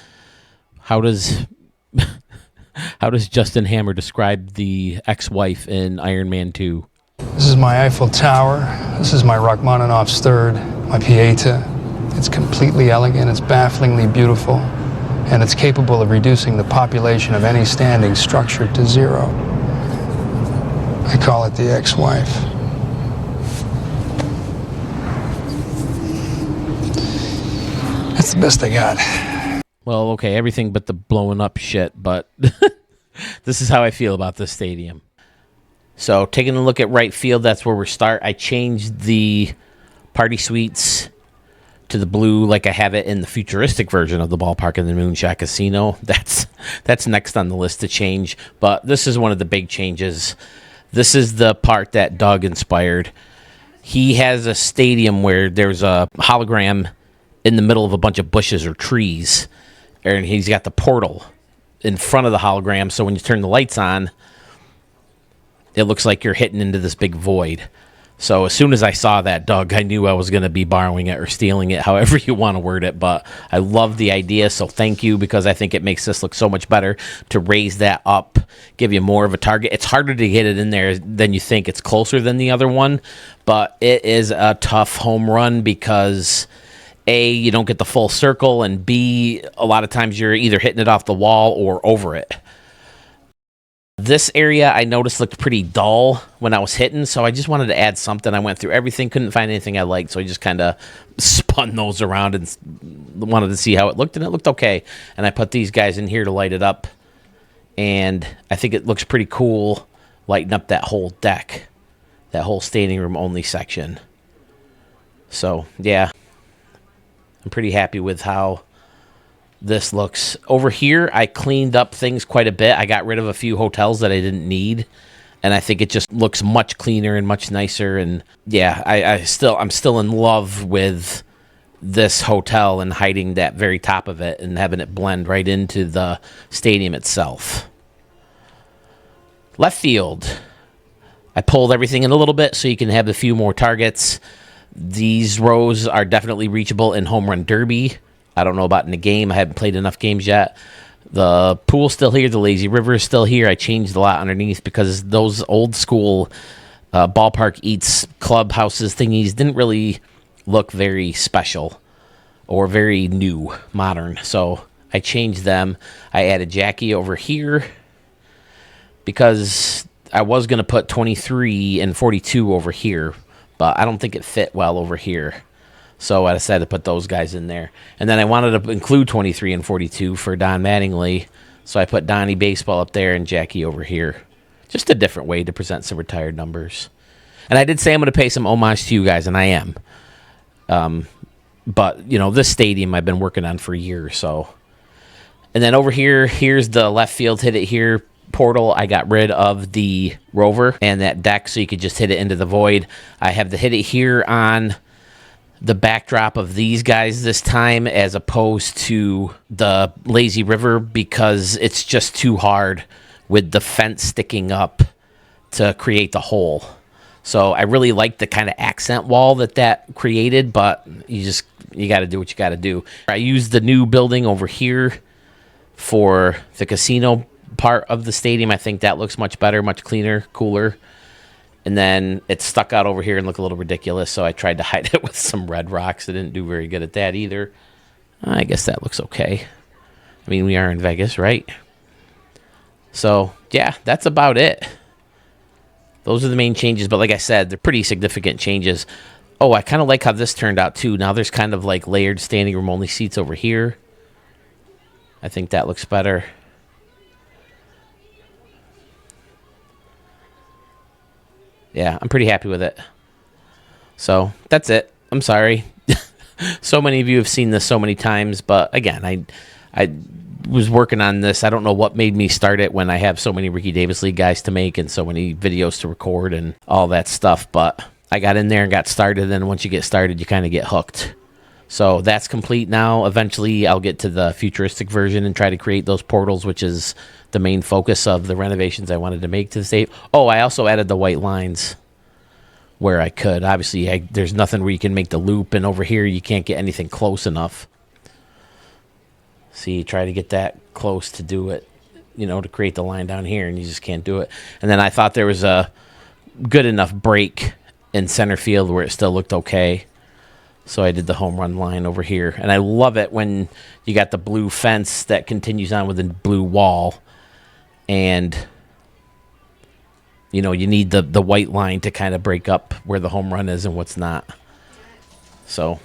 A: how does Justin Hammer describe the ex-wife in Iron Man 2?
B: This is my Eiffel Tower. This is my Rachmaninoff's third, my Pieta. It's completely elegant, it's bafflingly beautiful, and it's capable of reducing the population of any standing structure to zero. I call it the ex-wife. That's the best I got.
A: Well, okay, everything but the blowing up shit, but this is how I feel about this stadium. So, taking a look at right field, that's where we start. I changed the party suites to the blue like I have it in the futuristic version of the ballpark in the Moonshot Casino. That's next on the list to change, but this is one of the big changes. This is the part that Doug inspired. He has a stadium where there's a hologram in the middle of a bunch of bushes or trees, and he's got the portal in front of the hologram, so when you turn the lights on, it looks like you're hitting into this big void. So as soon as I saw that, Doug, I knew I was going to be borrowing it or stealing it, however you want to word it, but I love the idea, so thank you, because I think it makes this look so much better to raise that up, give you more of a target. It's harder to get it in there than you think. It's closer than the other one, but it is a tough home run because A, you don't get the full circle, and B, a lot of times you're either hitting it off the wall or over it. This area I noticed looked pretty dull when I was hitting, so I just wanted to add something. I went through everything, couldn't find anything I liked, so I just kind of spun those around and wanted to see how it looked, and it looked okay. And I put these guys in here to light it up, and I think it looks pretty cool lighting up that whole deck, that whole standing room only section. So, yeah. I'm pretty happy with how this looks. Over here, I cleaned up things quite a bit. I got rid of a few hotels that I didn't need, and I think it just looks much cleaner and much nicer. And yeah, I'm still in love with this hotel and hiding that very top of it and having it blend right into the stadium itself. Left field. I pulled everything in a little bit so you can have a few more targets. These rows are definitely reachable in Home Run Derby. I don't know about in the game. I haven't played enough games yet. The pool's still here. The lazy river is still here. I changed a lot underneath because those old school ballpark eats clubhouses thingies didn't really look very special or very new, modern. So I changed them. I added Jackie over here because I was going to put 23 and 42 over here, but I don't think it fit well over here. So I decided to put those guys in there. And then I wanted to include 23 and 42 for Don Mattingly. So I put Donnie Baseball up there and Jackie over here. Just a different way to present some retired numbers. And I did say I'm going to pay some homage to you guys, and I am. But, you know, this stadium I've been working on for years, so. And then over here, here's the left field hit it here portal. I got rid of the rover and that deck so you could just hit it into the void. I have the hit it here on the backdrop of these guys this time as opposed to the lazy river because it's just too hard with the fence sticking up to create the hole. So I really like the kind of accent wall that created, but you got to do what you got to do. I used the new building over here for the casino part of the stadium. I think that looks much better, much cleaner, cooler. And then it stuck out over here and looked a little ridiculous, so I tried to hide it with some red rocks. I didn't do very good at that either. I guess that looks okay. I mean, we are in Vegas, right? So, yeah, that's about it. Those are the main changes, but like I said, they're pretty significant changes. Oh, I kind of like how this turned out, too. Now there's kind of like layered standing room only seats over here. I think that looks better. Yeah, I'm pretty happy with it. So, that's it. I'm sorry. So many of you have seen this so many times, but again, I was working on this. I don't know what made me start it when I have so many Ricky Davis League guys to make and so many videos to record and all that stuff, but I got in there and got started, and once you get started, you kind of get hooked. So that's complete now. Eventually, I'll get to the futuristic version and try to create those portals, which is the main focus of the renovations I wanted to make to the state. Oh, I also added the white lines where I could. Obviously, there's nothing where you can make the loop, and over here, you can't get anything close enough. See, try to get that close to do it, you know, to create the line down here, and you just can't do it. And then I thought there was a good enough break in center field where it still looked okay. So I did the home run line over here. And I love it when you got the blue fence that continues on with the blue wall. And, you know, you need the white line to kind of break up where the home run is and what's not. So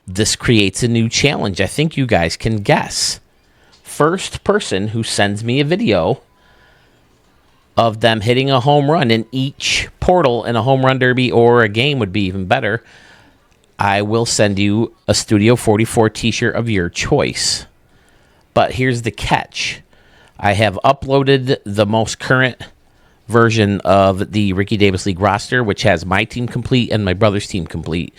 A: this creates a new challenge. I think you guys can guess. First person who sends me a video of them hitting a home run in each portal in a home run derby or a game would be even better. I will send you a Studio 44 t-shirt of your choice. But here's the catch. I have uploaded the most current version of the Ricky Davis League roster, which has my team complete and my brother's team complete.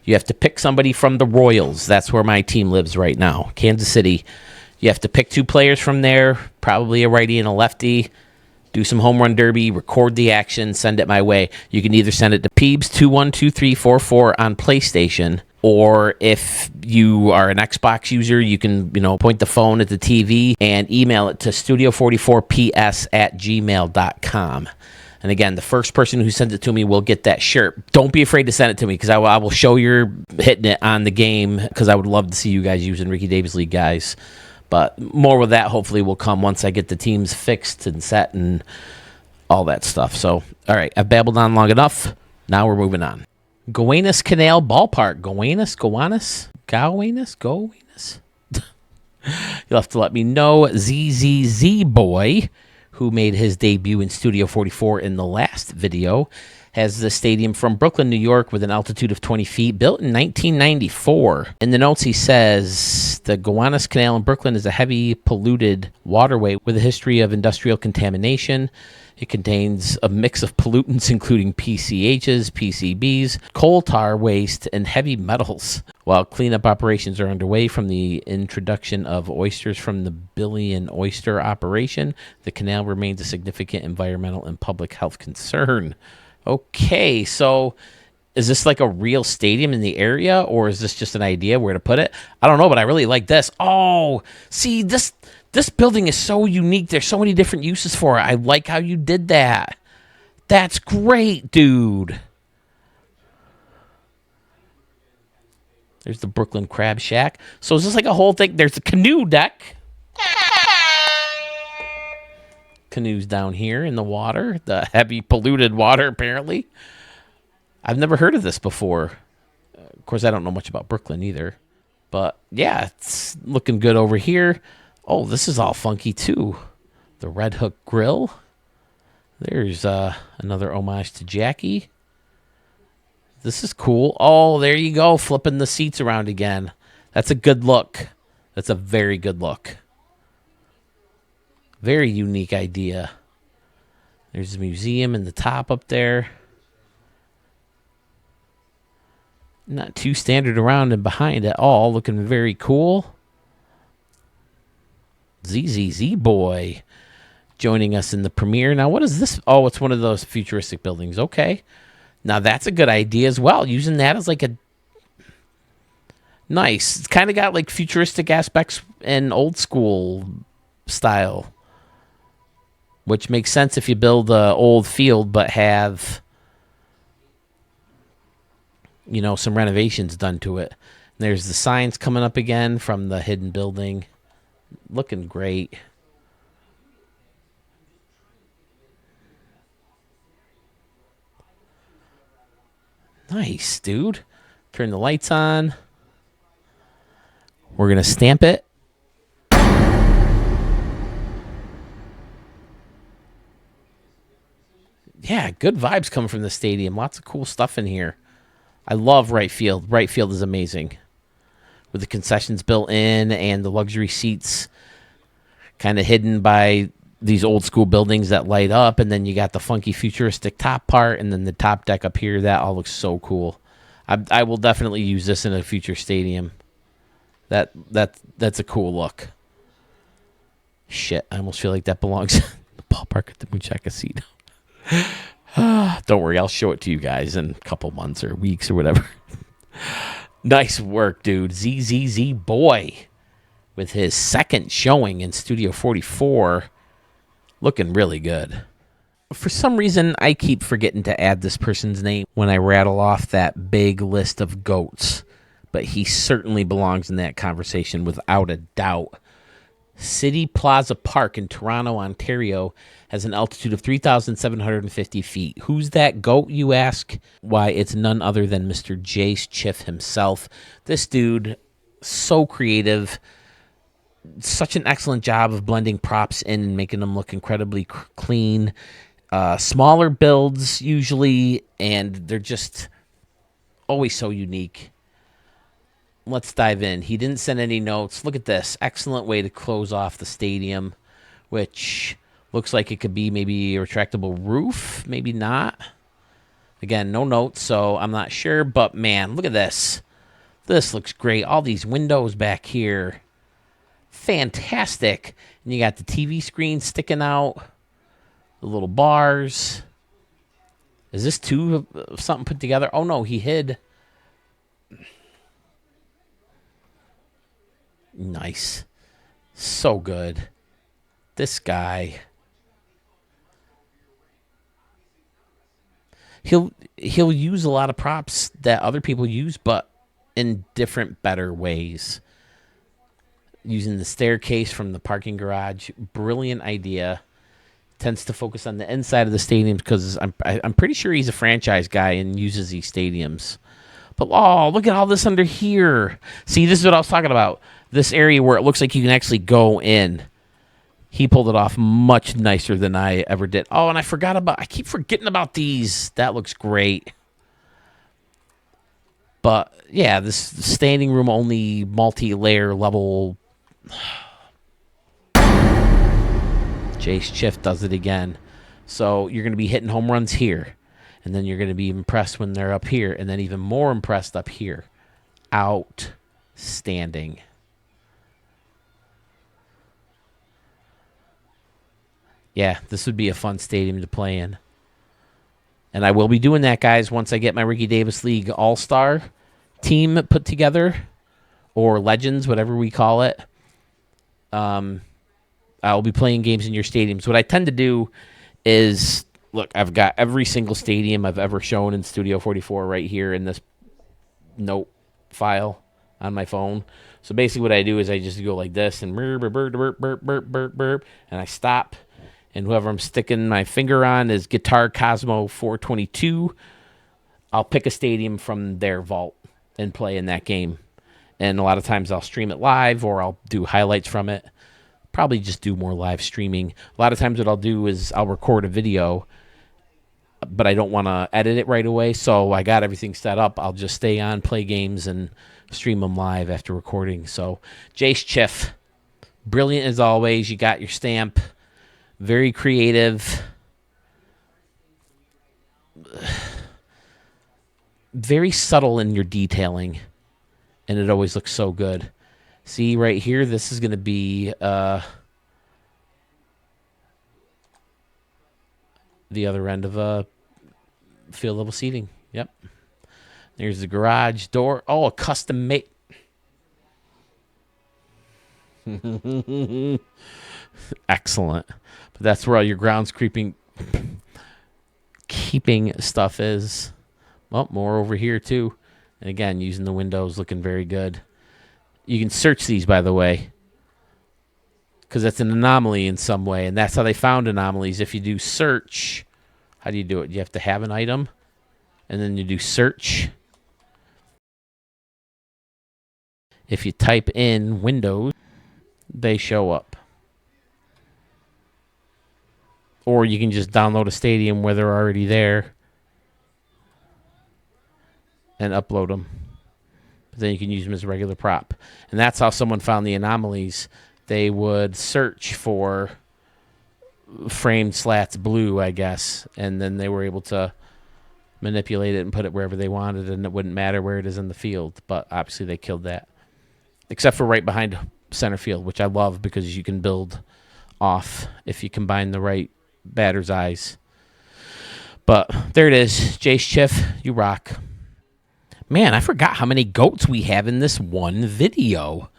A: You have to pick somebody from the Royals. That's where my team lives right now, Kansas City. You have to pick two players from there, probably a righty and a lefty. Do some home run derby, record the action, send it my way. You can either send it to Peebs212344 on PlayStation, or if you are an Xbox user, you can, point the phone at the TV and email it to studio44ps@gmail.com. And again, the first person who sends it to me will get that shirt. Don't be afraid to send it to me, because I will show you're hitting it on the game, because I would love to see you guys using Ricky Davis League guys. But more with that hopefully will come once I get the teams fixed and set and all that stuff. So, all right, I've babbled on long enough. Now we're moving on. Gowanus Canal Ballpark. Gowanus? You'll have to let me know. ZZZ Boy, who made his debut in Studio 44 in the last video, has the stadium from Brooklyn, New York, with an altitude of 20 feet, built in 1994. In the notes, he says, the Gowanus Canal in Brooklyn is a heavy, polluted waterway with a history of industrial contamination. It contains a mix of pollutants, including PCHs, PCBs, coal tar waste, and heavy metals. While cleanup operations are underway from the introduction of oysters from the Billion Oyster operation, the canal remains a significant environmental and public health concern. Okay, so is this like a real stadium in the area, or is this just an idea where to put it? I don't know, but I really like this. Oh, see, this building is so unique. There's so many different uses for it. I like how you did that. That's great, dude. There's the Brooklyn Crab Shack. So is this like a whole thing? There's a canoe deck. Canoes down here in the water, the heavy polluted water, apparently. I've never heard of this before. Of course, I don't know much about Brooklyn either. But yeah, it's looking good over here. Oh, this is all funky too. The Red Hook Grill. There's another homage to Jackie. This is cool. Oh, there you go. Flipping the seats around again. That's a good look. That's a very good look. Very unique idea. There's a museum in the top up there. Not too standard around and behind at all. Looking very cool. ZZZ Boy joining us in the premiere. Now, what is this? Oh, it's one of those futuristic buildings. Okay. Now, that's a good idea as well. Using that as like a... Nice. It's kind of got like futuristic aspects and old school style. Which makes sense if you build an old field but have, you know, some renovations done to it. And there's the signs coming up again from the hidden building. Looking great. Nice, dude. Turn the lights on. We're going to stamp it. Yeah, good vibes coming from the stadium. Lots of cool stuff in here. I love right field. Right field is amazing. With the concessions built in and the luxury seats kind of hidden by these old school buildings that light up. And then you got the funky futuristic top part and then the top deck up here. That all looks so cool. I will definitely use this in a future stadium. That's a cool look. Shit, I almost feel like that belongs in the ballpark at the Mucha Casino. Don't worry, I'll show it to you guys in a couple months or weeks or whatever. Nice work, dude. ZZZ Boy with his second showing in Studio 44. Looking really good. For some reason, I keep forgetting to add this person's name when I rattle off that big list of goats. But he certainly belongs in that conversation without a doubt. City Plaza Park in Toronto, Ontario has an altitude of 3,750 feet. Who's that goat, you ask? Why, it's none other than Mr. Jace Chiff himself. This dude, so creative. Such an excellent job of blending props in and making them look incredibly clean. Smaller builds usually, and they're just always so unique. Let's dive in. He didn't send any notes. Look at this. Excellent way to close off the stadium, which looks like it could be maybe a retractable roof, maybe not. Again, no notes, so I'm not sure, but man, look at this. This looks great. All these windows back here. Fantastic. And you got the TV screen sticking out. The little bars. Is this two of something put together? Oh, no, he hid. Nice. So good. This guy. He'll use a lot of props that other people use, but in different, better ways. Using the staircase from the parking garage. Brilliant idea. Tends to focus on the inside of the stadiums because I'm pretty sure he's a franchise guy and uses these stadiums. But, oh, look at all this under here. See, this is what I was talking about. This area where it looks like you can actually go in. He pulled it off much nicer than I ever did. Oh, and I keep forgetting about these. That looks great. But, yeah, this standing room only multi-layer level. Jace Chiff does it again. So you're going to be hitting home runs here. And then you're going to be impressed when they're up here. And then even more impressed up here. Outstanding. Yeah, this would be a fun stadium to play in. And I will be doing that, guys, once I get my Ricky Davis League All-Star team put together. Or Legends, whatever we call it. I'll be playing games in your stadiums. What I tend to do is, look, I've got every single stadium I've ever shown in Studio 44 right here in this note file on my phone. So basically what I do is I just go like this and burp, burp, burp, burp, burp, burp, burp, and I stop. And whoever I'm sticking my finger on is Guitar Cosmo 422. I'll pick a stadium from their vault and play in that game. And a lot of times I'll stream it live or I'll do highlights from it. Probably just do more live streaming. A lot of times what I'll do is I'll record a video, but I don't want to edit it right away. So I got everything set up. I'll just stay on, play games, and stream them live after recording. So Jace Chiff, brilliant as always. You got your stamp. Very creative. Very subtle in your detailing. And it always looks so good. See right here, this is going to be the other end of field level seating. Yep. There's the garage door. Oh, a custom made. Excellent. But that's where all your grounds keeping stuff is. Well, more over here too. And again, using the windows, looking very good. You can search these, by the way, because that's an anomaly in some way, and that's how they found anomalies. If you do search, how do you do it? You have to have an item, and then you do search. If you type in Windows, they show up. Or you can just download a stadium where they're already there and upload them. But then you can use them as a regular prop. And that's how someone found the anomalies. They would search for framed slats blue, I guess, and then they were able to manipulate it and put it wherever they wanted, and it wouldn't matter where it is in the field. But obviously they killed that. Except for right behind center field, which I love because you can build off if you combine the right batter's eyes. But there it is. Jace Chiff, you rock. Man, I forgot how many goats we have in this one video.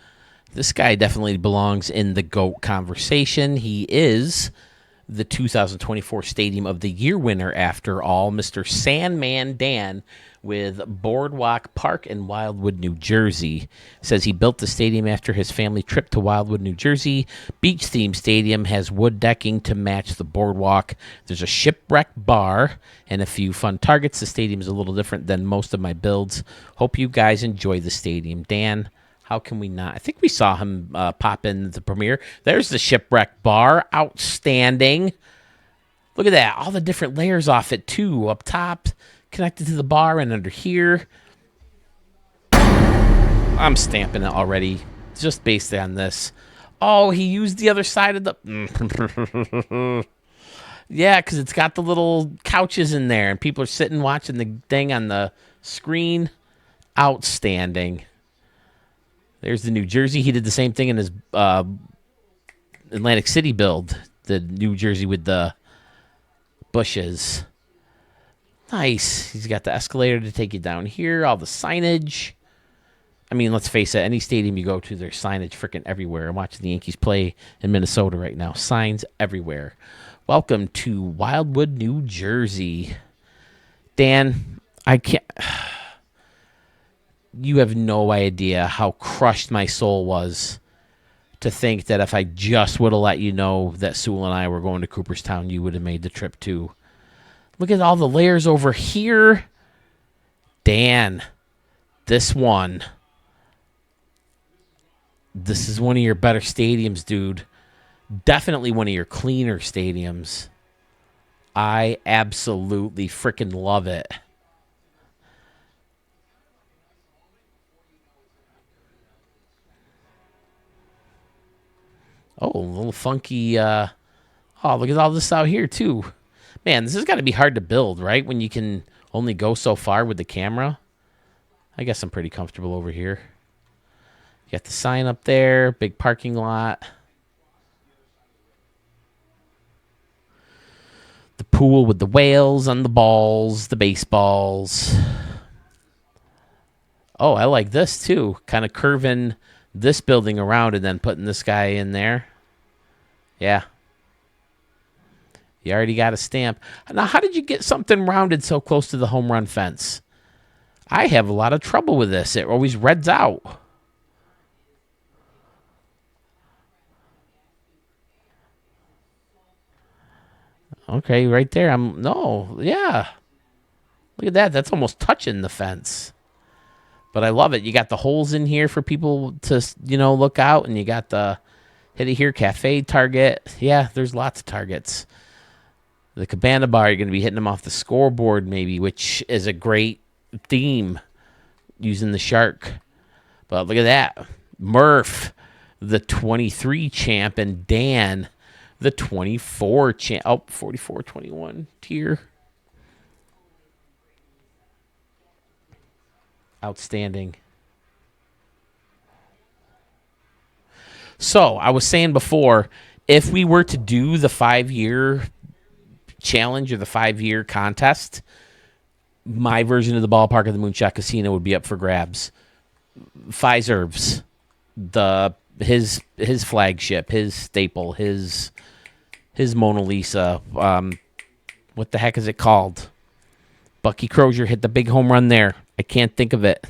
A: This guy definitely belongs in the GOAT conversation. He is the 2024 Stadium of the Year winner, after all, Mr. Sandman Dan with Boardwalk Park in Wildwood, New Jersey. Says he built the stadium after his family trip to Wildwood, New Jersey. Beach-themed stadium has wood decking to match the boardwalk. There's a shipwreck bar and a few fun targets. The stadium is a little different than most of my builds. Hope you guys enjoy the stadium. Dan, how can we not? I think we saw him pop in the premiere. There's the shipwreck bar. Outstanding. Look at that. All the different layers off it, too. Up top, connected to the bar, and under here. I'm stamping it already, just based on this. Oh, he used the other side of the... Yeah, because it's got the little couches in there, and people are sitting watching the thing on the screen. Outstanding. There's the New Jersey. He did the same thing in his Atlantic City build. The New Jersey with the bushes. Nice. He's got the escalator to take you down here. All the signage. I mean, let's face it. Any stadium you go to, there's signage freaking everywhere. I'm watching the Yankees play in Minnesota right now. Signs everywhere. Welcome to Wildwood, New Jersey. Dan, I can't... You have no idea how crushed my soul was to think that if I just would have let you know that Sewell and I were going to Cooperstown, you would have made the trip too. Look at all the layers over here. Dan, this one. This is one of your better stadiums, dude. Definitely one of your cleaner stadiums. I absolutely freaking love it. Oh, a little funky. Oh, look at all this out here, too. Man, this has got to be hard to build, right? When you can only go so far with the camera. I guess I'm pretty comfortable over here. You got the sign up there. Big parking lot. The pool with the whales and the balls. The baseballs. Oh, I like this, too. Kind of curving this building around and then putting this guy in there. Yeah. You already got a stamp. Now, how did you get something rounded so close to the home run fence? I have a lot of trouble with this. It always reds out. Okay, right there. Yeah. Look at that. That's almost touching the fence. But I love it. You got the holes in here for people to, look out, and you got the Hit it here, cafe, Target. Yeah, there's lots of Targets. The Cabana Bar, you're going to be hitting them off the scoreboard, maybe, which is a great theme using the shark. But look at that. Murph, the 23 champ, and Dan, the 24 champ. Oh, 44-21 tier. Outstanding. So, I was saying before, if we were to do the 5-year challenge or the 5-year contest, my version of the ballpark of the Moonshot Casino would be up for grabs. Fiserv's, his flagship, his staple, his Mona Lisa. What the heck is it called? Bucky Crozier hit the big home run there. I can't think of it.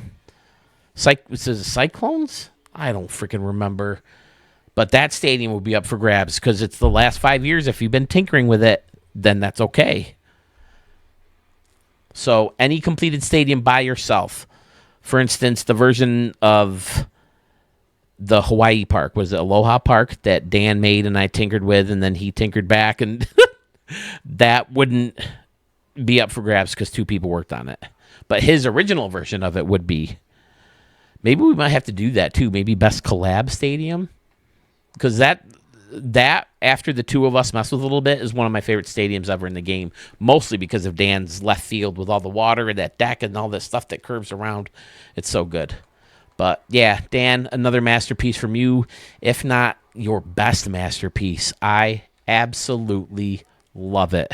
A: Is it Cyclones? I don't freaking remember. But that stadium will be up for grabs because it's the last 5 years. If you've been tinkering with it, then that's okay. So any completed stadium by yourself. For instance, the version of the Hawaii park, was it Aloha Park, that Dan made and I tinkered with, and then he tinkered back, and that wouldn't be up for grabs because 2 people worked on it. But his original version of it would be. Maybe we might have to do that too. Maybe best collab stadium. Because that after the 2 of us mess with a little bit is one of my favorite stadiums ever in the game. Mostly because of Dan's left field with all the water and that deck and all this stuff that curves around. It's so good. But yeah, Dan, another masterpiece from you. If not your best masterpiece. I absolutely love it.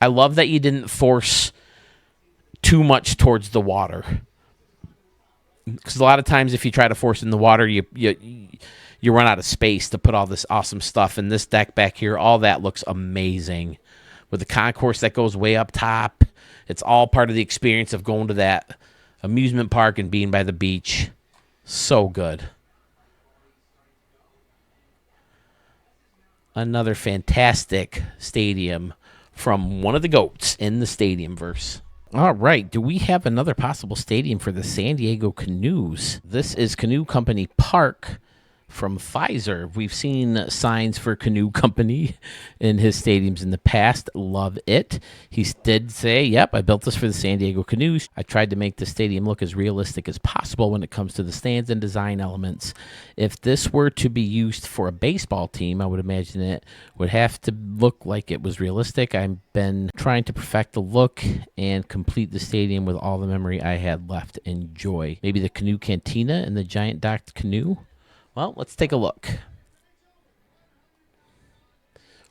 A: I love that you didn't force too much towards the water. Because a lot of times if you try to force in the water, you run out of space to put all this awesome stuff. And this deck back here, all that looks amazing. With the concourse that goes way up top. It's all part of the experience of going to that amusement park and being by the beach. So good. Another fantastic stadium from one of the GOATs in the stadium verse. All right, do we have another possible stadium for the San Diego Canoes? This is Canoe Company Park from Pfizer. We've seen signs for Canoe Company in his stadiums in the past. Love it. He did say, yep, I built this for the San Diego Canoes. I tried to make the stadium look as realistic as possible when it comes to the stands and design elements. If this were to be used for a baseball team, I would imagine it would have to look like it was realistic. I've been trying to perfect the look and complete the stadium with all the memory I had left. Enjoy. Maybe the Canoe Cantina and the giant docked canoe? Well, let's take a look.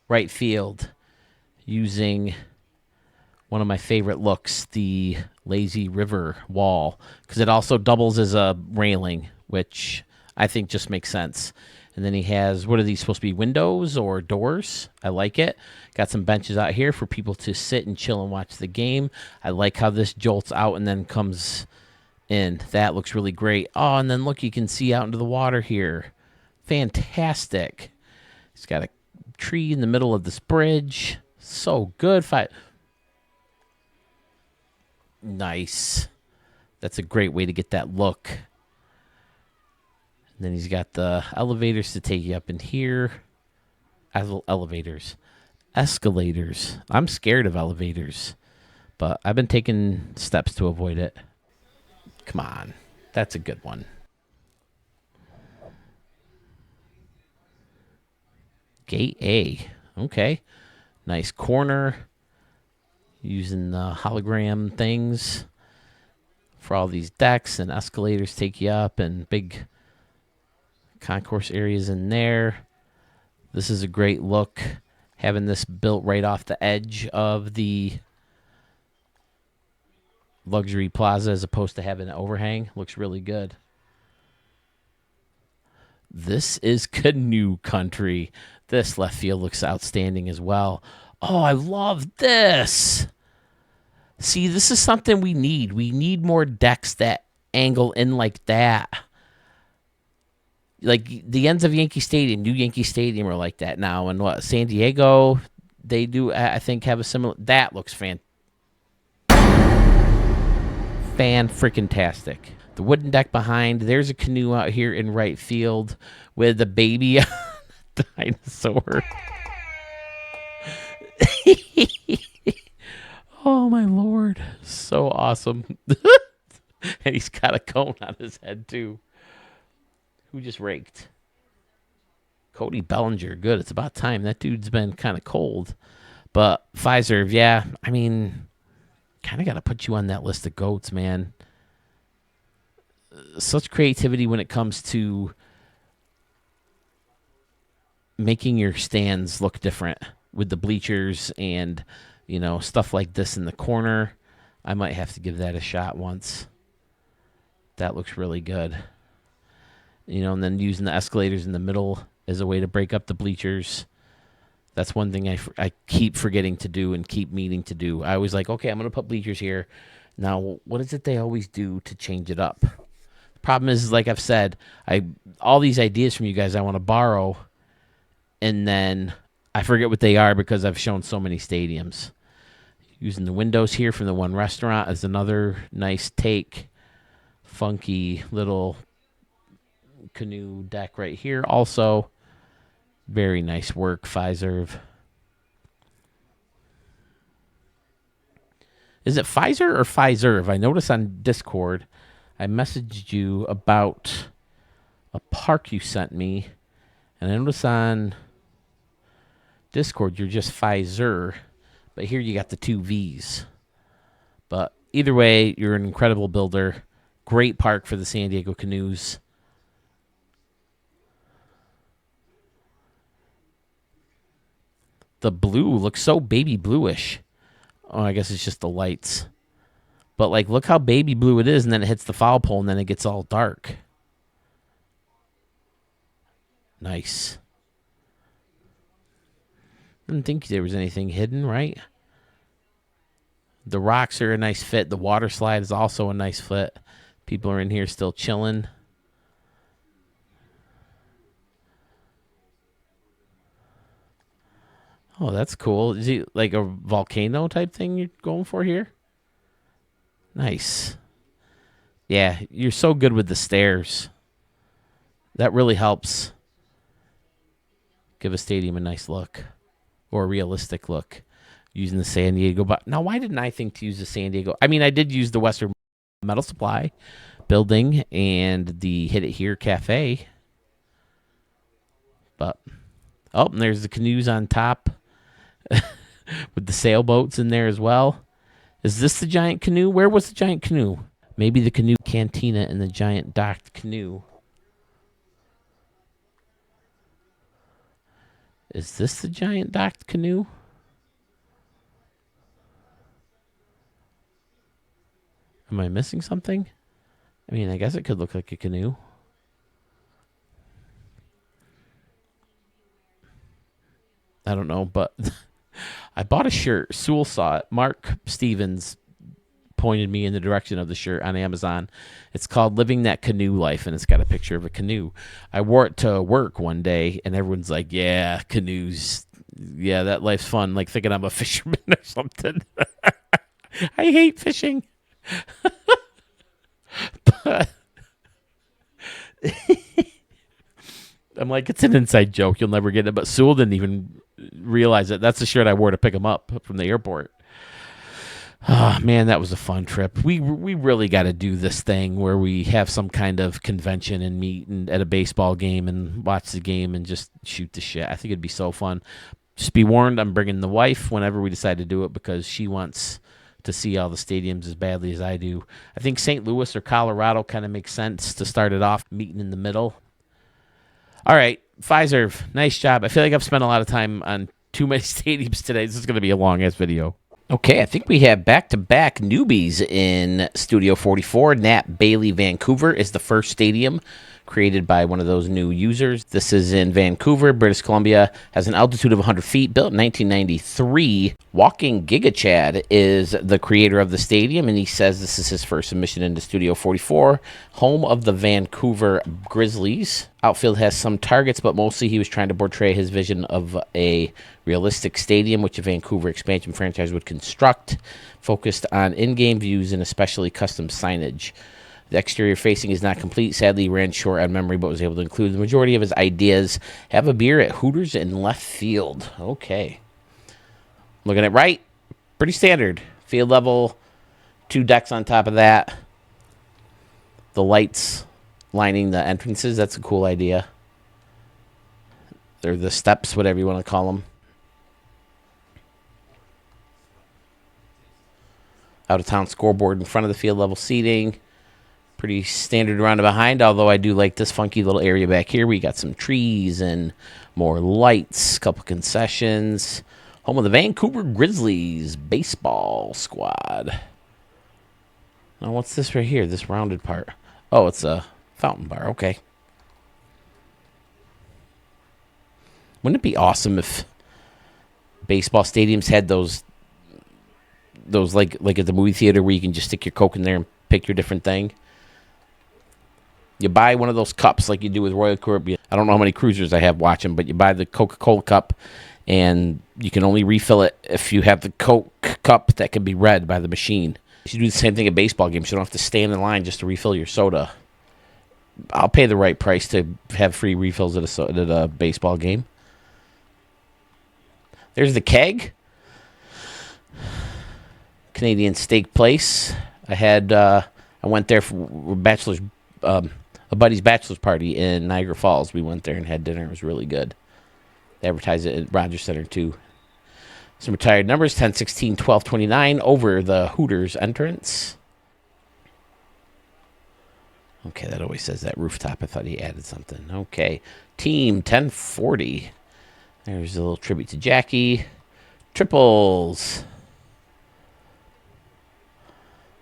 A: Right field, using one of my favorite looks, the lazy river wall, because it also doubles as a railing, which I think just makes sense. And then he has, what are these supposed to be, windows or doors? I like it. Got some benches out here for people to sit and chill and watch the game. I like how this jolts out and then comes in. That looks really great. Oh, and then look, you can see out into the water here. Fantastic. It's got a tree in the middle of this bridge. So good. Nice. That's a great way to get that look. And then he's got the elevators to take you up in here. Elevators. Escalators. I'm scared of elevators, but I've been taking steps to avoid it. Come on. That's a good one. Gate A. Okay. Nice corner. Using the hologram things for all these decks and escalators take you up and big concourse areas in there. This is a great look. Having this built right off the edge of the luxury plaza as opposed to having an overhang looks really good. This is Canoe Country. This left field looks outstanding as well. Oh, I love this. See, this is something we need. We need more decks that angle in like that. Like the ends of Yankee Stadium, New Yankee Stadium are like that now. And what, San Diego, they do, I think, have a similar. That looks fan-freaking-tastic. The wooden deck behind. There's a canoe out here in right field with the baby dinosaur. Oh my lord, so awesome. And he's got a cone on his head too. Who just raked? Cody Bellinger. Good. It's about time. That dude's been kind of cold. But Pfizer, yeah, I mean, kind of got to put you on that list of goats, man. Such creativity when it comes to making your stands look different with the bleachers and, you know, stuff like this in the corner. I might have to give that a shot once. That looks really good. You know, and then using the escalators in the middle as a way to break up the bleachers. That's one thing I keep forgetting to do and keep meaning to do. I always like, okay, I'm going to put bleachers here. Now, what is it they always do to change it up? The problem is, like I've said, all these ideas from you guys I want to borrow, and then I forget what they are because I've shown so many stadiums. Using the windows here from the one restaurant is another nice take. Funky little canoe deck right here also. Very nice work, Pfizer. Is it Pfizer or Pfizer? I noticed on Discord, I messaged you about a park you sent me, and I noticed on Discord you're just Pfizer, but here you got the two V's. But either way, you're an incredible builder. Great park for the San Diego Canoes. The blue looks so baby bluish. Oh, I guess it's just the lights. But, like, look how baby blue it is, and then it hits the foul pole, and then it gets all dark. Nice. Didn't think there was anything hidden, right? The rocks are a nice fit. The water slide is also a nice fit. People are in here still chilling. Oh, that's cool. Is it like a volcano type thing you're going for here? Nice. Yeah, you're so good with the stairs. That really helps give a stadium a nice look or a realistic look using the San Diego. But now, why didn't I think to use the San Diego? I mean, I did use the Western Metal Supply building and the Hit It Here Cafe. But, oh, and there's the canoes on top. With the sailboats in there as well. Is this the giant canoe? Where was the giant canoe? Maybe the canoe cantina and the giant docked canoe. Is this the giant docked canoe? Am I missing something? I mean, I guess it could look like a canoe. I don't know, but I bought a shirt. Sewell saw it. Mark Stevens pointed me in the direction of the shirt on Amazon. It's called Living That Canoe Life, and it's got a picture of a canoe. I wore it to work one day, and everyone's like, yeah, canoes. Yeah, that life's fun. Like thinking I'm a fisherman or something. I hate fishing. But I'm like, it's an inside joke. You'll never get it. But Sewell didn't even realize it. That's the shirt I wore to pick him up from the airport. Oh, man, that was a fun trip. We really got to do this thing where we have some kind of convention and meet at a baseball game and watch the game and just shoot the shit. I think it'd be so fun. Just be warned, I'm bringing the wife whenever we decide to do it because she wants to see all the stadiums as badly as I do. I think St. Louis or Colorado kind of makes sense to start it off, meeting in the middle. All right, Pfizer, nice job. I feel like I've spent a lot of time on too many stadiums today. This is going to be a long-ass video. Okay, I think we have back-to-back newbies in Studio 44. Nat Bailey Vancouver is the first stadium created by one of those new users. This is in Vancouver, British Columbia. Has an altitude of 100 feet, built in 1993. Walking Giga Chad is the creator of the stadium, and he says this is his first submission into Studio 44, home of the Vancouver Grizzlies. Outfield has some targets, but mostly he was trying to portray his vision of a realistic stadium, which a Vancouver expansion franchise would construct, focused on in-game views and especially custom signage. The exterior facing is not complete. Sadly, he ran short on memory, but was able to include the majority of his ideas. Have a beer at Hooters in left field. Okay. Looking at right. Pretty standard. Field level. 2 decks on top of that. The lights lining the entrances. That's a cool idea. They're the steps, whatever you want to call them. Out of town scoreboard in front of the field level seating. Pretty standard around and behind, although I do like this funky little area back here. We got some trees and more lights, couple concessions. Home of the Vancouver Grizzlies baseball squad. Now, what's this right here? This rounded part. Oh, it's a fountain bar. Okay. Wouldn't it be awesome if baseball stadiums had those like at the movie theater where you can just stick your Coke in there and pick your different thing? You buy one of those cups like you do with Royal Caribbean. I don't know how many cruisers I have watching, but you buy the Coca-Cola cup, and you can only refill it if you have the Coke cup that can be read by the machine. You should do the same thing at baseball games. You don't have to stand in line just to refill your soda. I'll pay the right price to have free refills at a baseball game. There's the keg. Canadian steak place. I went there for a buddy's bachelor's party in Niagara Falls. We went there and had dinner. It was really good. They advertise it at Rogers Center too. Some retired numbers: 10, 16, 12, 29 over the Hooters entrance. Okay, that always says that rooftop. I thought he added something. Okay, team 1040. There's a little tribute to Jackie. Triples.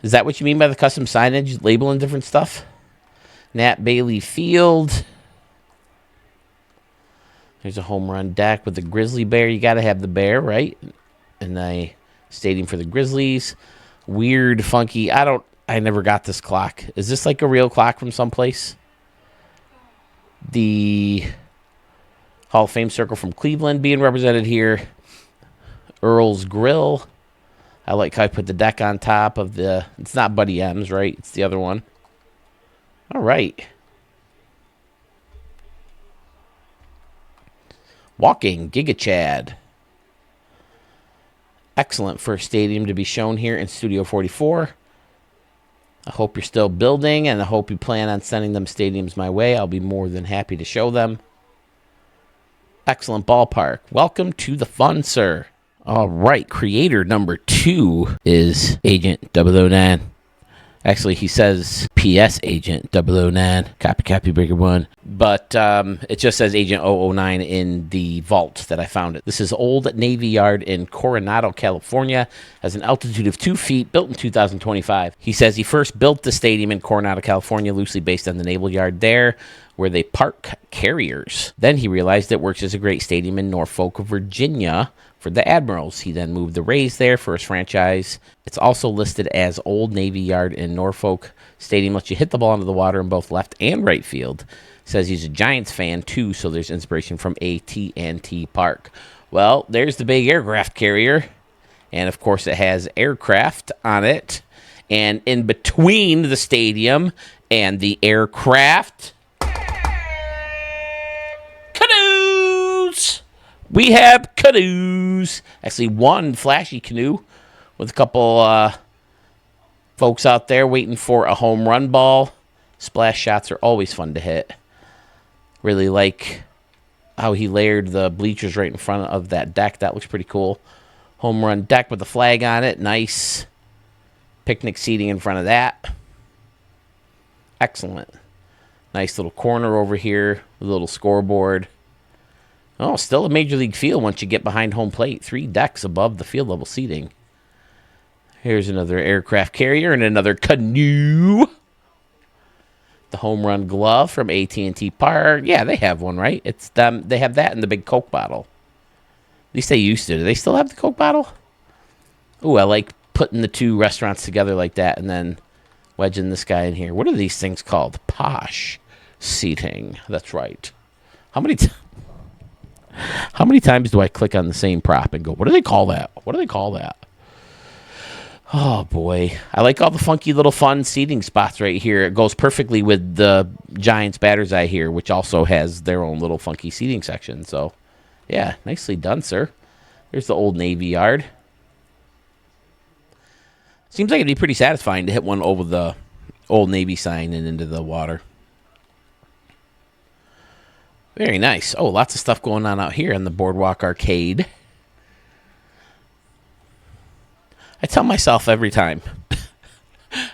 A: Is that what you mean by the custom signage, labeling different stuff? Nat Bailey Field. There's a home run deck with the Grizzly Bear. You got to have the bear, right? And the stadium for the Grizzlies. Weird, funky. I never got this clock. Is this like a real clock from someplace? The Hall of Fame circle from Cleveland being represented here. Earl's Grill. I like how I put the deck on top of the... It's not Buddy M's, right? It's the other one. All right. Walking Giga Chad. Excellent for a stadium to be shown here in Studio 44. I hope you're still building, and I hope you plan on sending them stadiums my way. I'll be more than happy to show them. Excellent ballpark. Welcome to the fun, sir. All right, creator number 2 is Agent 009. Actually, he says PS Agent 009. Copy, Breaker 1. But it just says Agent 009 in the vault that I found it. This is Old Navy Yard in Coronado, California. Has an altitude of 2 feet, built in 2025. He says he first built the stadium in Coronado, California, loosely based on the Naval Yard there, where they park carriers. Then he realized it works as a great stadium in Norfolk, Virginia, for the Admirals. He then moved the Rays there for his franchise. It's also listed as Old Navy Yard in Norfolk. Stadium lets you hit the ball into the water in both left and right field. Says he's a Giants fan too, so there's inspiration from AT&T Park. Well, there's the big aircraft carrier, and of course it has aircraft on it. And in between the stadium and the aircraft, canoes. We have canoes. Actually, one flashy canoe with a couple folks out there waiting for a home run ball. Splash shots are always fun to hit. Really like how he layered the bleachers right in front of that deck. That looks pretty cool. Home run deck with the flag on it. Nice picnic seating in front of that. Excellent. Nice little corner over here with a little scoreboard. Oh, still a major league feel once you get behind home plate. 3 decks above the field level seating. Here's another aircraft carrier and another canoe. The home run glove from AT&T Park. Yeah, they have one, right? It's them. They have that in the big Coke bottle. At least they used to. Do they still have the Coke bottle? Ooh, I like putting the 2 restaurants together like that and then wedging this guy in here. What are these things called? Posh seating. That's right. How many times do I click on the same prop and go, what do they call that? What do they call that? Oh boy, I like all the funky little fun seating spots right here. It goes perfectly with the Giants Batter's Eye here, which also has their own little funky seating section. So, yeah, nicely done, sir. There's the Old Navy yard. Seems like it'd be pretty satisfying to hit one over the Old Navy sign and into the water. Very nice. Oh, lots of stuff going on out here in the Boardwalk Arcade. I tell myself every time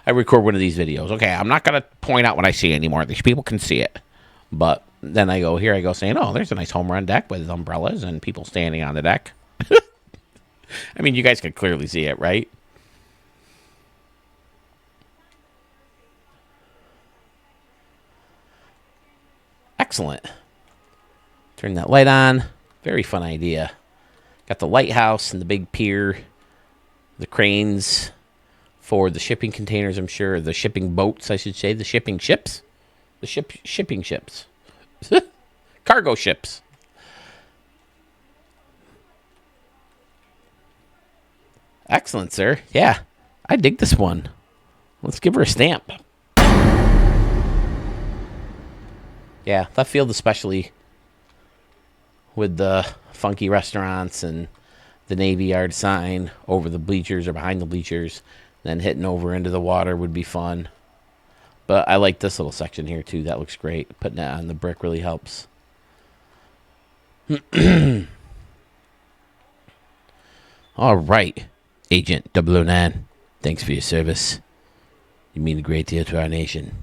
A: I record one of these videos, okay, I'm not going to point out what I see anymore. These people can see it. But then I go saying, oh, there's a nice home run deck with umbrellas and people standing on the deck. I mean, you guys can clearly see it, right? Excellent. Turn that light on. Very fun idea. Got the lighthouse and the big pier. The cranes for the shipping containers, I'm sure. The shipping boats, I should say. The shipping ships. The shipping ships. Cargo ships. Excellent, sir. Yeah, I dig this one. Let's give her a stamp. Yeah, left field especially with the funky restaurants and the Navy Yard sign over the bleachers or behind the bleachers, then hitting over into the water would be fun. But I like this little section here too. That looks great. Putting that on the brick really helps. All right, Agent 009. Thanks for your service. You mean a great deal to our nation.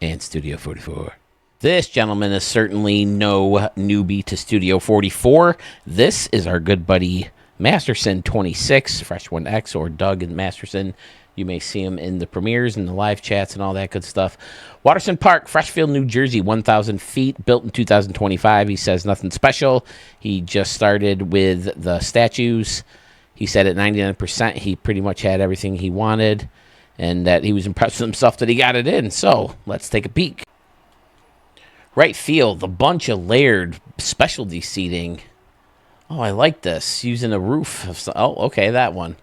A: And Studio 44. This gentleman is certainly no newbie to Studio 44. This is our good buddy Masterson 26, Fresh 1X, or Doug and Masterson. You may see him in the premieres and the live chats and all that good stuff. Waterson Park, Freshfield, New Jersey, 1,000 feet, built in 2025. He says nothing special. He just started with the statues. He said at 99% he pretty much had everything he wanted, and that he was impressed with himself that he got it in. So let's take a peek. Right field, a bunch of layered specialty seating. Oh, I like this. Using a roof. Oh, okay, that one.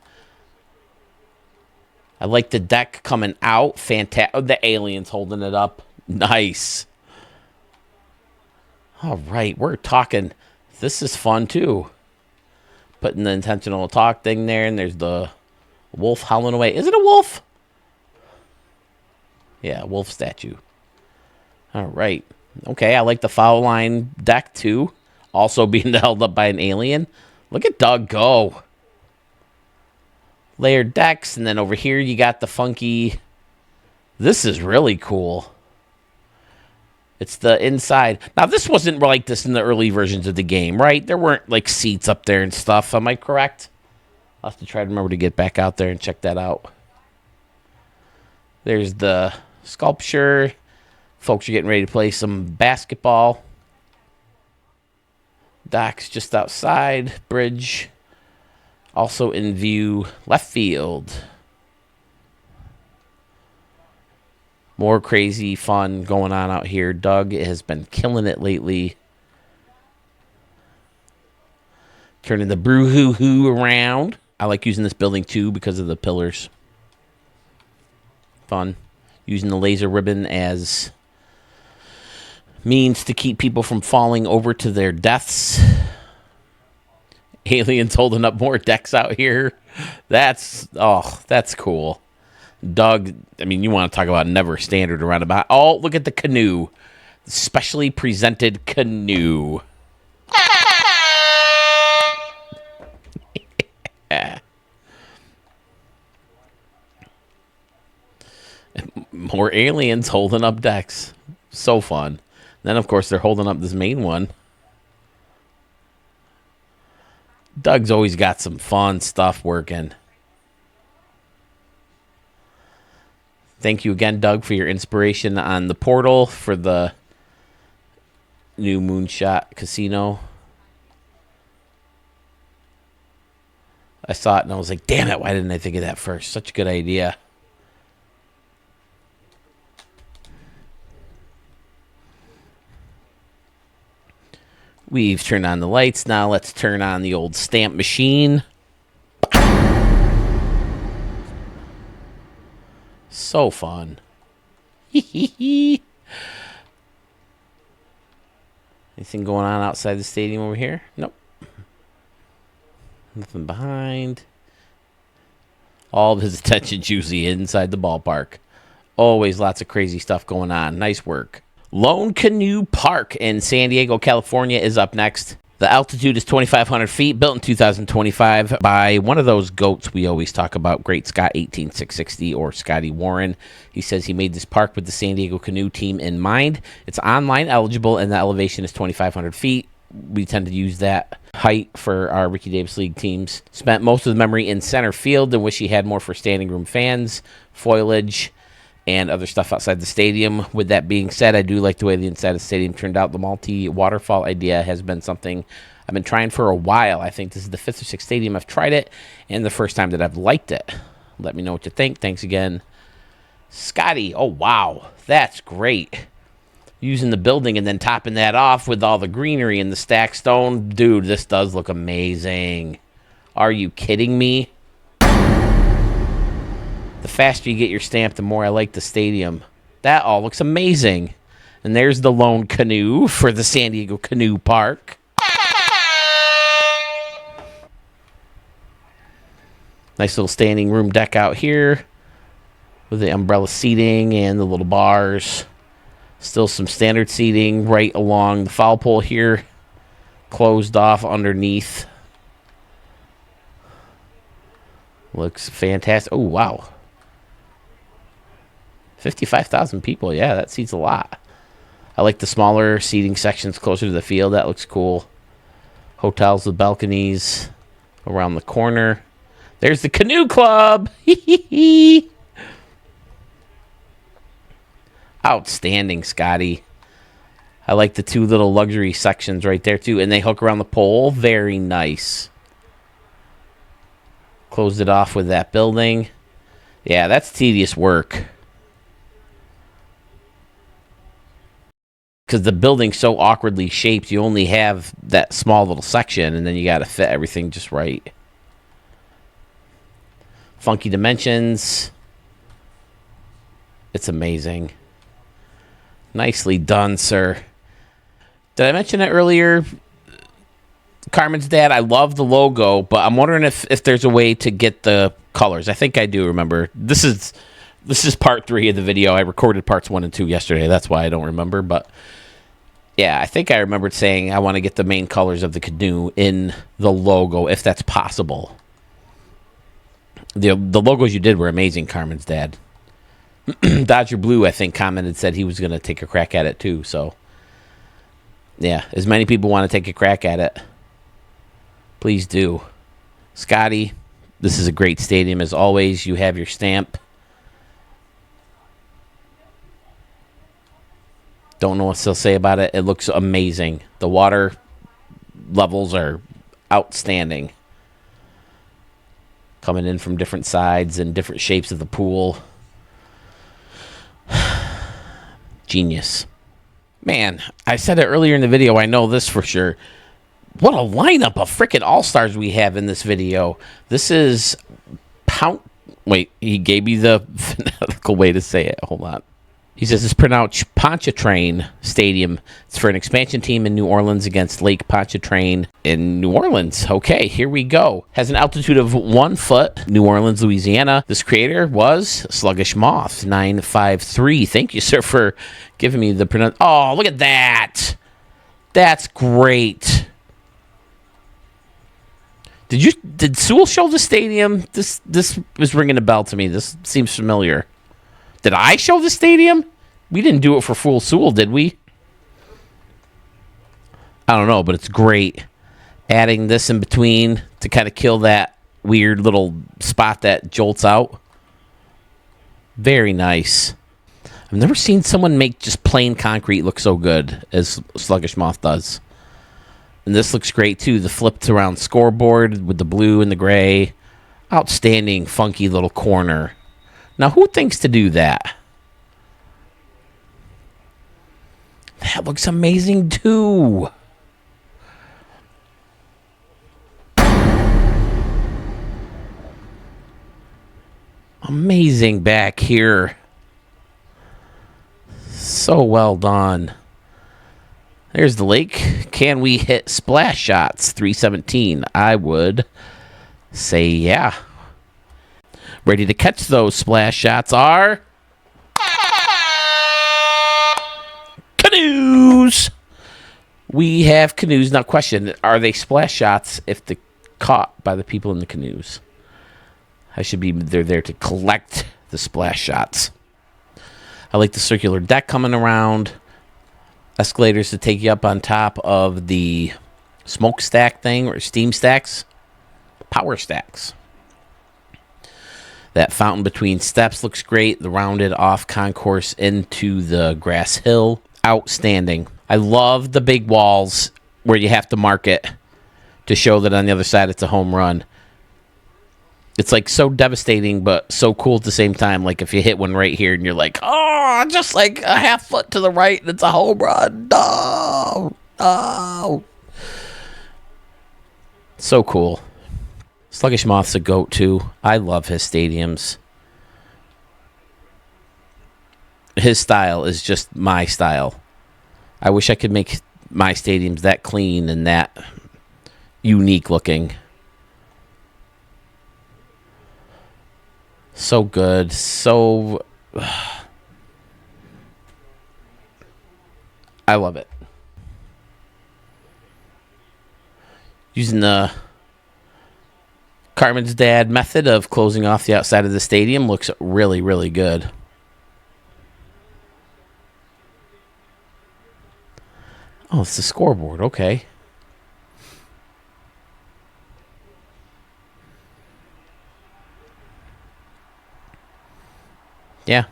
A: I like the deck coming out. Fantastic. Oh, the aliens holding it up. Nice. All right, we're talking. This is fun, too. Putting the intentional talk thing there, and there's the wolf howling away. Is it a wolf? Yeah, wolf statue. All right. Okay, I like the foul line deck, too. Also being held up by an alien. Look at Doug go. Layered decks, and then over here you got the funky... This is really cool. It's the inside. Now, this wasn't like this in the early versions of the game, right? There weren't, like, seats up there and stuff. Am I correct? I'll have to try to remember to get back out there and check that out. There's the sculpture. Folks are getting ready to play some basketball. Docks just outside. Bridge. Also in view. Left field. More crazy fun going on out here. Doug has been killing it lately. Turning the brew-hoo-hoo around. I like using this building too because of the pillars. Fun. Using the laser ribbon as means to keep people from falling over to their deaths. Aliens holding up more decks out here. That's cool. Doug, I mean, you want to talk about never standard around about. Oh, look at the canoe. Specially presented canoe. Yeah. More aliens holding up decks. So fun. Then, of course, they're holding up this main one. Doug's always got some fun stuff working. Thank you again, Doug, for your inspiration on the portal for the new Moonshot Casino. I saw it and I was like, damn it, why didn't I think of that first? Such a good idea. We've turned on the lights. Now let's turn on the old stamp machine. So fun. Anything going on outside the stadium over here? Nope. Nothing behind. All of his attention's usually inside the ballpark. Always lots of crazy stuff going on. Nice work. Lone Canoe Park in San Diego, California is up next. The altitude is 2,500 feet, built in 2025 by one of those goats we always talk about, Great Scott 18660 or Scotty Warren. He says he made this park with the San Diego Canoe team in mind. It's online eligible, and the elevation is 2,500 feet. We tend to use that height for our Ricky Davis League teams. Spent most of the memory in center field and wish he had more for standing room fans, foliage, and other stuff outside the stadium. With that being said, I do like the way the inside of the stadium turned out. The multi-waterfall idea has been something I've been trying for a while. I think this is the 5th or 6th stadium I've tried it, and the first time that I've liked it. Let me know what you think. Thanks again, Scotty. Oh, wow. That's great. Using the building and then topping that off with all the greenery and the stacked stone. Dude, this does look amazing. Are you kidding me? The faster you get your stamp, the more I like the stadium. That all looks amazing. And there's the Lone Canoe for the San Diego Canoe Park. Nice little standing room deck out here with the umbrella seating and the little bars. Still some standard seating right along the foul pole here. Closed off underneath. Looks fantastic. Oh, wow. 55,000 people. Yeah, that seats a lot. I like the smaller seating sections closer to the field. That looks cool. Hotels with balconies around the corner. There's the Canoe Club. Outstanding, Scotty. I like the two little luxury sections right there, too. And they hook around the pole. Very nice. Closed it off with that building. Yeah, that's tedious work. Because the building's so awkwardly shaped, you only have that small little section, and then you got to fit everything just right. Funky dimensions. It's amazing. Nicely done, sir. Did I mention it earlier? Carmen's dad, I love the logo, but I'm wondering if there's a way to get the colors. I think I do remember. This is part 3 of the video. I recorded parts 1 and 2 yesterday. That's why I don't remember. But yeah, I think I remembered saying I want to get the main colors of the canoe in the logo, if that's possible. The logos you did were amazing, Carmen's dad. Dodger Blue, I think, commented, said he was going to take a crack at it too. So yeah, as many people want to take a crack at it, please do. Scotty, this is a great stadium as always. You have your stamp. Don't know what to say about it. It looks amazing. The water levels are outstanding. Coming in from different sides and different shapes of the pool. Genius. Man, I said it earlier in the video. I know this for sure. What a lineup of freaking all-stars we have in this video. This is Wait, he gave me the phonetical way to say it. Hold on. He says it's pronounced Pontchartrain Stadium. It's for an expansion team in New Orleans against Lake Pontchartrain in New Orleans. Okay, here we go. Has an altitude of 1 foot, New Orleans, Louisiana. This creator was Sluggish Moth 953. Thank you, sir, for giving me the pronoun. Oh, look at that. That's great. Did Sewell show the stadium? This is ringing a bell to me. This seems familiar. Did I show the stadium? We didn't do it for Fool Sewell, did we? I don't know, but it's great. Adding this in between to kind of kill that weird little spot that jolts out. Very nice. I've never seen someone make just plain concrete look so good as Sluggish Moth does. And this looks great, too. The flipped around scoreboard with the blue and the gray. Outstanding, funky little corner. Now, who thinks to do that? That looks amazing, too. Amazing back here. So well done. There's the lake. Can we hit splash shots? 317. I would say yeah. Ready to catch those splash shots are canoes. We have canoes. Now, question: are they splash shots if they're caught by the people in the canoes? They're there to collect the splash shots. I like the circular deck coming around. Escalators to take you up on top of the smokestack thing or steam stacks. Power stacks. That fountain between steps looks great. The rounded off concourse into the grass hill. Outstanding. I love the big walls where you have to mark it to show that on the other side it's a home run. It's like so devastating, but so cool at the same time. Like if you hit one right here and you're like, oh, just like a half foot to the right and it's a home run. No. Oh. So cool. Sluggish Moth's a goat too. I love his stadiums. His style is just my style. I wish I could make my stadiums that clean and that unique looking. So good. So... I love it. Using the Carmen's dad method of closing off the outside of the stadium looks really, really good. Oh, it's the scoreboard. Okay. Yeah.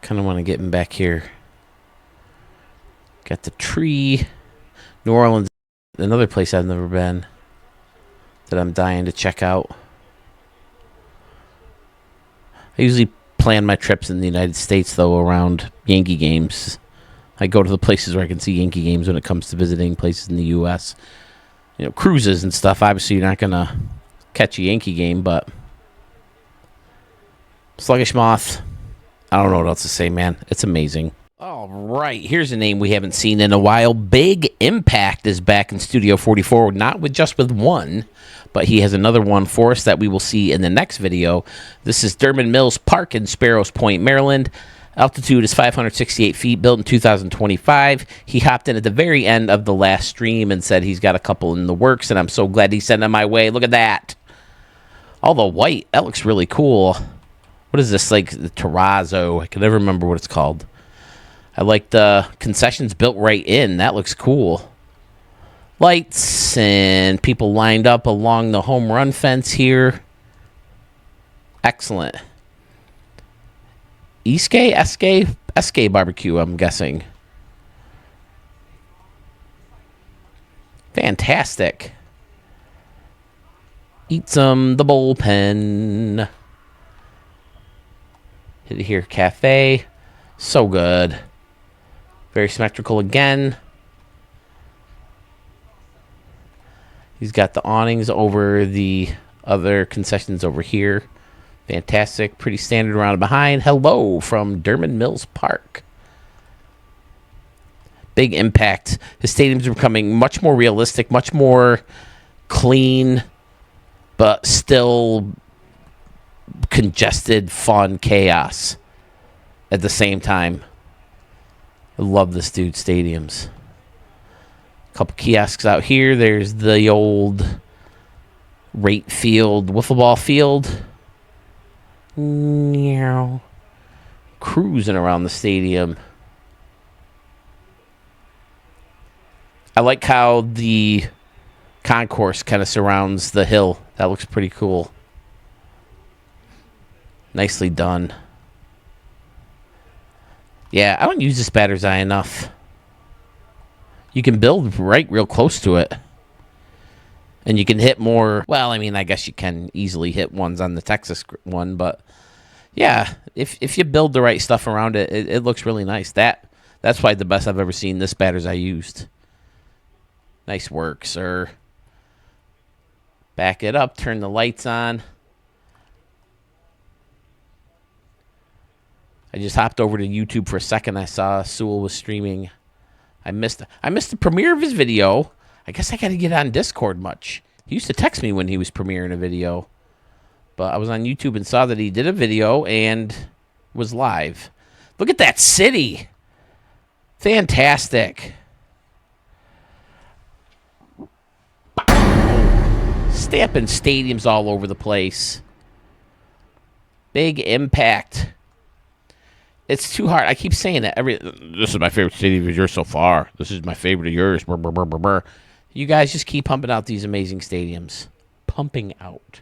A: Kind of want to get him back here. Got the tree. New Orleans, another place I've never been that I'm dying to check out. I usually plan my trips in the United States, though, around Yankee games. I go to the places where I can see Yankee games when it comes to visiting places in the U.S. You know, cruises and stuff. Obviously, you're not going to catch a Yankee game, but Sluggish Moth, I don't know what else to say, man. It's amazing. All right, here's a name we haven't seen in a while. Big Impact is back in Studio 44, not just with one, but he has another one for us that we will see in the next video. This is Dermot Mills Park in Sparrows Point, Maryland. Altitude is 568 feet, built in 2025. He hopped in at the very end of the last stream and said he's got a couple in the works, and I'm so glad he sent them my way. Look at that. All the white, that looks really cool. What is this, like the terrazzo? I can never remember what it's called. I like the concessions built right in. That looks cool. Lights and people lined up along the home run fence here. Excellent. SK barbecue, I'm guessing. Fantastic. Eat some, the bullpen. Hit it here, cafe. So good. Very symmetrical again. He's got the awnings over the other concessions over here. Fantastic. Pretty standard around and behind. Hello from Dermot Mills Park. Big Impact. His stadiums are becoming much more realistic, much more clean, but still congested, fun chaos at the same time. I love this dude's stadiums. A couple kiosks out here. There's the old Rate Field, wiffle ball field. Meow. Cruising around the stadium. I like how the concourse kind of surrounds the hill. That looks pretty cool. Nicely done. Yeah, I don't use this batter's eye enough. You can build right real close to it. And you can hit more. Well, I mean, I guess you can easily hit ones on the Texas one. But, yeah, if you build the right stuff around it, it looks really nice. That's probably the best I've ever seen this batter's eye used. Nice work, sir. Back it up. Turn the lights on. I just hopped over to YouTube for a second. I saw Sewell was streaming. I missed the premiere of his video. I guess I got to get on Discord much. He used to text me when he was premiering a video. But I was on YouTube and saw that he did a video and was live. Look at that city. Fantastic. Stamping stadiums all over the place. Big impact. It's too hard. I keep saying that. This is my favorite stadium of yours so far. This is my favorite of yours. Brr, brr, brr, brr, brr. You guys just keep pumping out these amazing stadiums. Pumping out.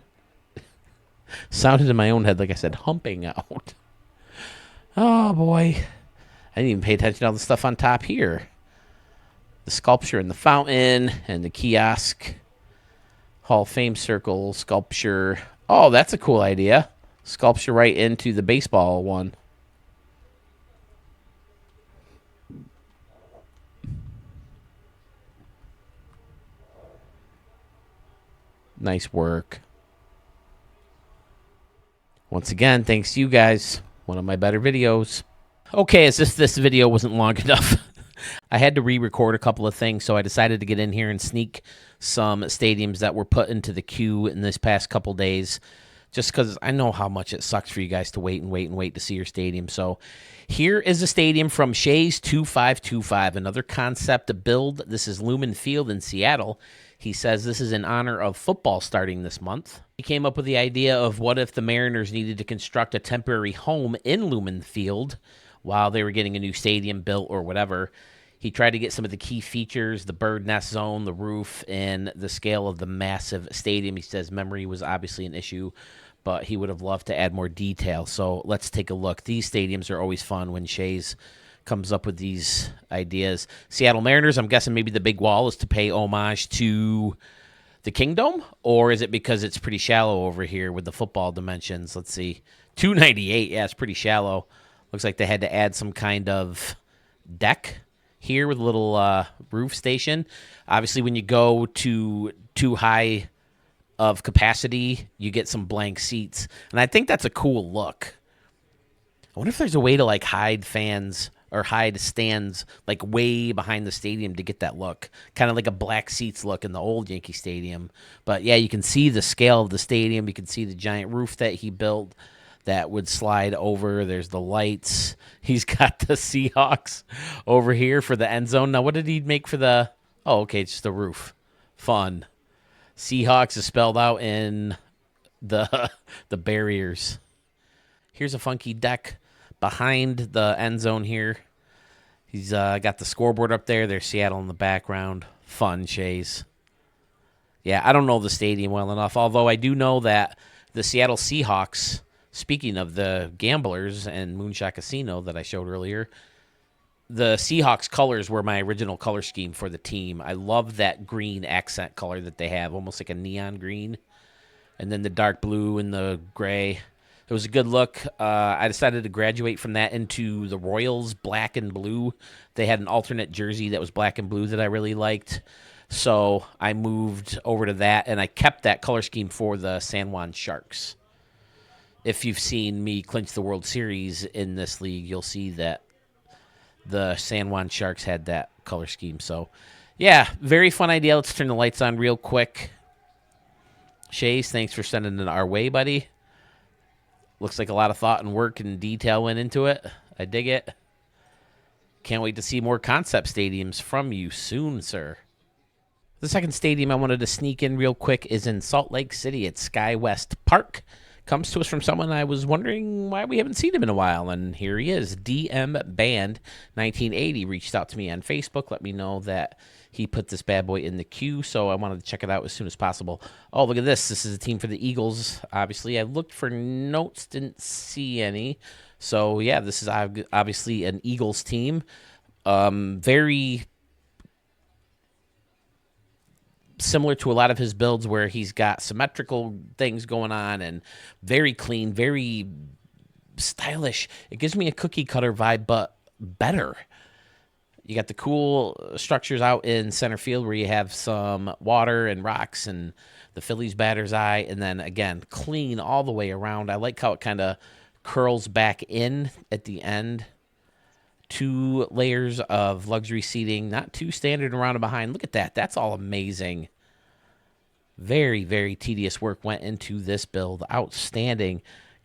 A: Sounded in my own head like I said humping out. Oh, boy. I didn't even pay attention to all the stuff on top here. The sculpture in the fountain and the kiosk. Hall of Fame circle, sculpture. Oh, that's a cool idea. Sculpture right into the baseball one. Nice work. Once again, thanks to you guys. One of my better videos. Okay, as if this video wasn't long enough. I had to re-record a couple of things, so I decided to get in here and sneak some stadiums that were put into the queue in this past couple days, just because I know how much it sucks for you guys to wait and wait and wait to see your stadium. So here is a stadium from Shays 2525, another concept build. This is Lumen Field in Seattle. He says this is in honor of football starting this month. He came up with the idea of what if the Mariners needed to construct a temporary home in Lumen Field while they were getting a new stadium built or whatever. He tried to get some of the key features, the bird nest zone, the roof, and the scale of the massive stadium. He says memory was obviously an issue, but he would have loved to add more detail. So let's take a look. These stadiums are always fun when Shays comes up with these ideas. Seattle Mariners, I'm guessing maybe the big wall is to pay homage to the Kingdom, or is it because it's pretty shallow over here with the football dimensions? Let's see. 298, yeah, it's pretty shallow. Looks like they had to add some kind of deck here with a little roof station. Obviously, when you go to too high of capacity, you get some blank seats. And I think that's a cool look. I wonder if there's a way to like hide fans or hide stands like way behind the stadium to get that look. Kind of like a black seats look in the old Yankee Stadium. But yeah, you can see the scale of the stadium. You can see the giant roof that he built that would slide over. There's the lights. He's got the Seahawks over here for the end zone. Now, what did he make for the... Oh, okay, it's just the roof. Fun. Seahawks is spelled out in the barriers. Here's a funky deck behind the end zone here. He's got the scoreboard up there. There's Seattle in the background. Fun, Shays. Yeah, I don't know the stadium well enough, although I do know that the Seattle Seahawks, speaking of the gamblers and Moonshot Casino that I showed earlier, the Seahawks colors were my original color scheme for the team. I love that green accent color that they have, almost like a neon green. And then the dark blue and the gray. It was a good look. I decided to graduate from that into the Royals black and blue. They had an alternate jersey that was black and blue that I really liked. So I moved over to that, and I kept that color scheme for the San Juan Sharks. If you've seen me clinch the World Series in this league, you'll see that the San Juan Sharks had that color scheme. So, yeah, very fun idea. Let's turn the lights on real quick. Shays, thanks for sending it our way, buddy. Looks like a lot of thought and work and detail went into it. I dig it. Can't wait to see more concept stadiums from you soon, sir. The second stadium I wanted to sneak in real quick is in Salt Lake City at Sky West Park. Comes to us from someone I was wondering why we haven't seen him in a while, and here he is. DM Band 1980 reached out to me on Facebook, let me know that he put this bad boy in the queue, so I wanted to check it out as soon as possible. Oh, look at this. This is a team for the Eagles, obviously. I looked for notes, didn't see any. So, yeah, this is obviously an Eagles team. Very similar to a lot of his builds where he's got symmetrical things going on and very clean, very stylish. It gives me a cookie cutter vibe, but better. You got the cool structures out in center field where you have some water and rocks and the Phillies batter's eye, and then again, clean all the way around. I like how it kind of curls back in at the end. 2 layers of luxury seating, not too standard around and behind. Look at that. That's all amazing. Very, very tedious work went into this build. Outstanding.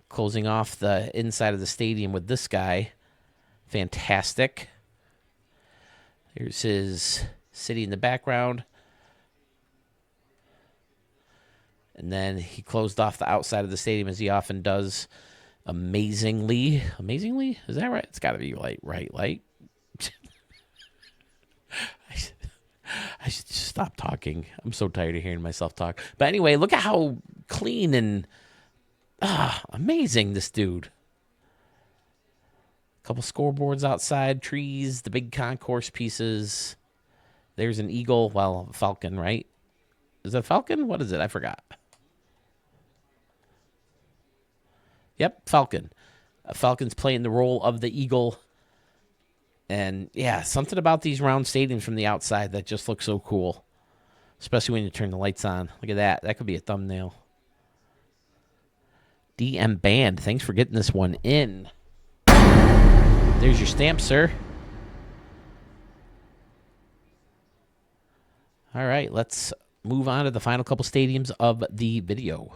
A: Closing off the inside of the stadium with this guy. Fantastic. Here's his city in the background. And then he closed off the outside of the stadium as he often does. Amazingly. Amazingly? Is that right? It's got to be right. I should just stop talking. I'm so tired of hearing myself talk. But anyway, look at how clean and amazing this dude. A couple scoreboards outside, trees, the big concourse pieces. There's an eagle. Well, falcon, right? Is it a falcon? What is it? I forgot. Yep, falcon. Falcon's playing the role of the eagle. And, yeah, something about these round stadiums from the outside that just looks so cool. Especially when you turn the lights on. Look at that. That could be a thumbnail. DM Band, thanks for getting this one in. There's your stamp, sir. All right, let's move on to the final couple stadiums of the video.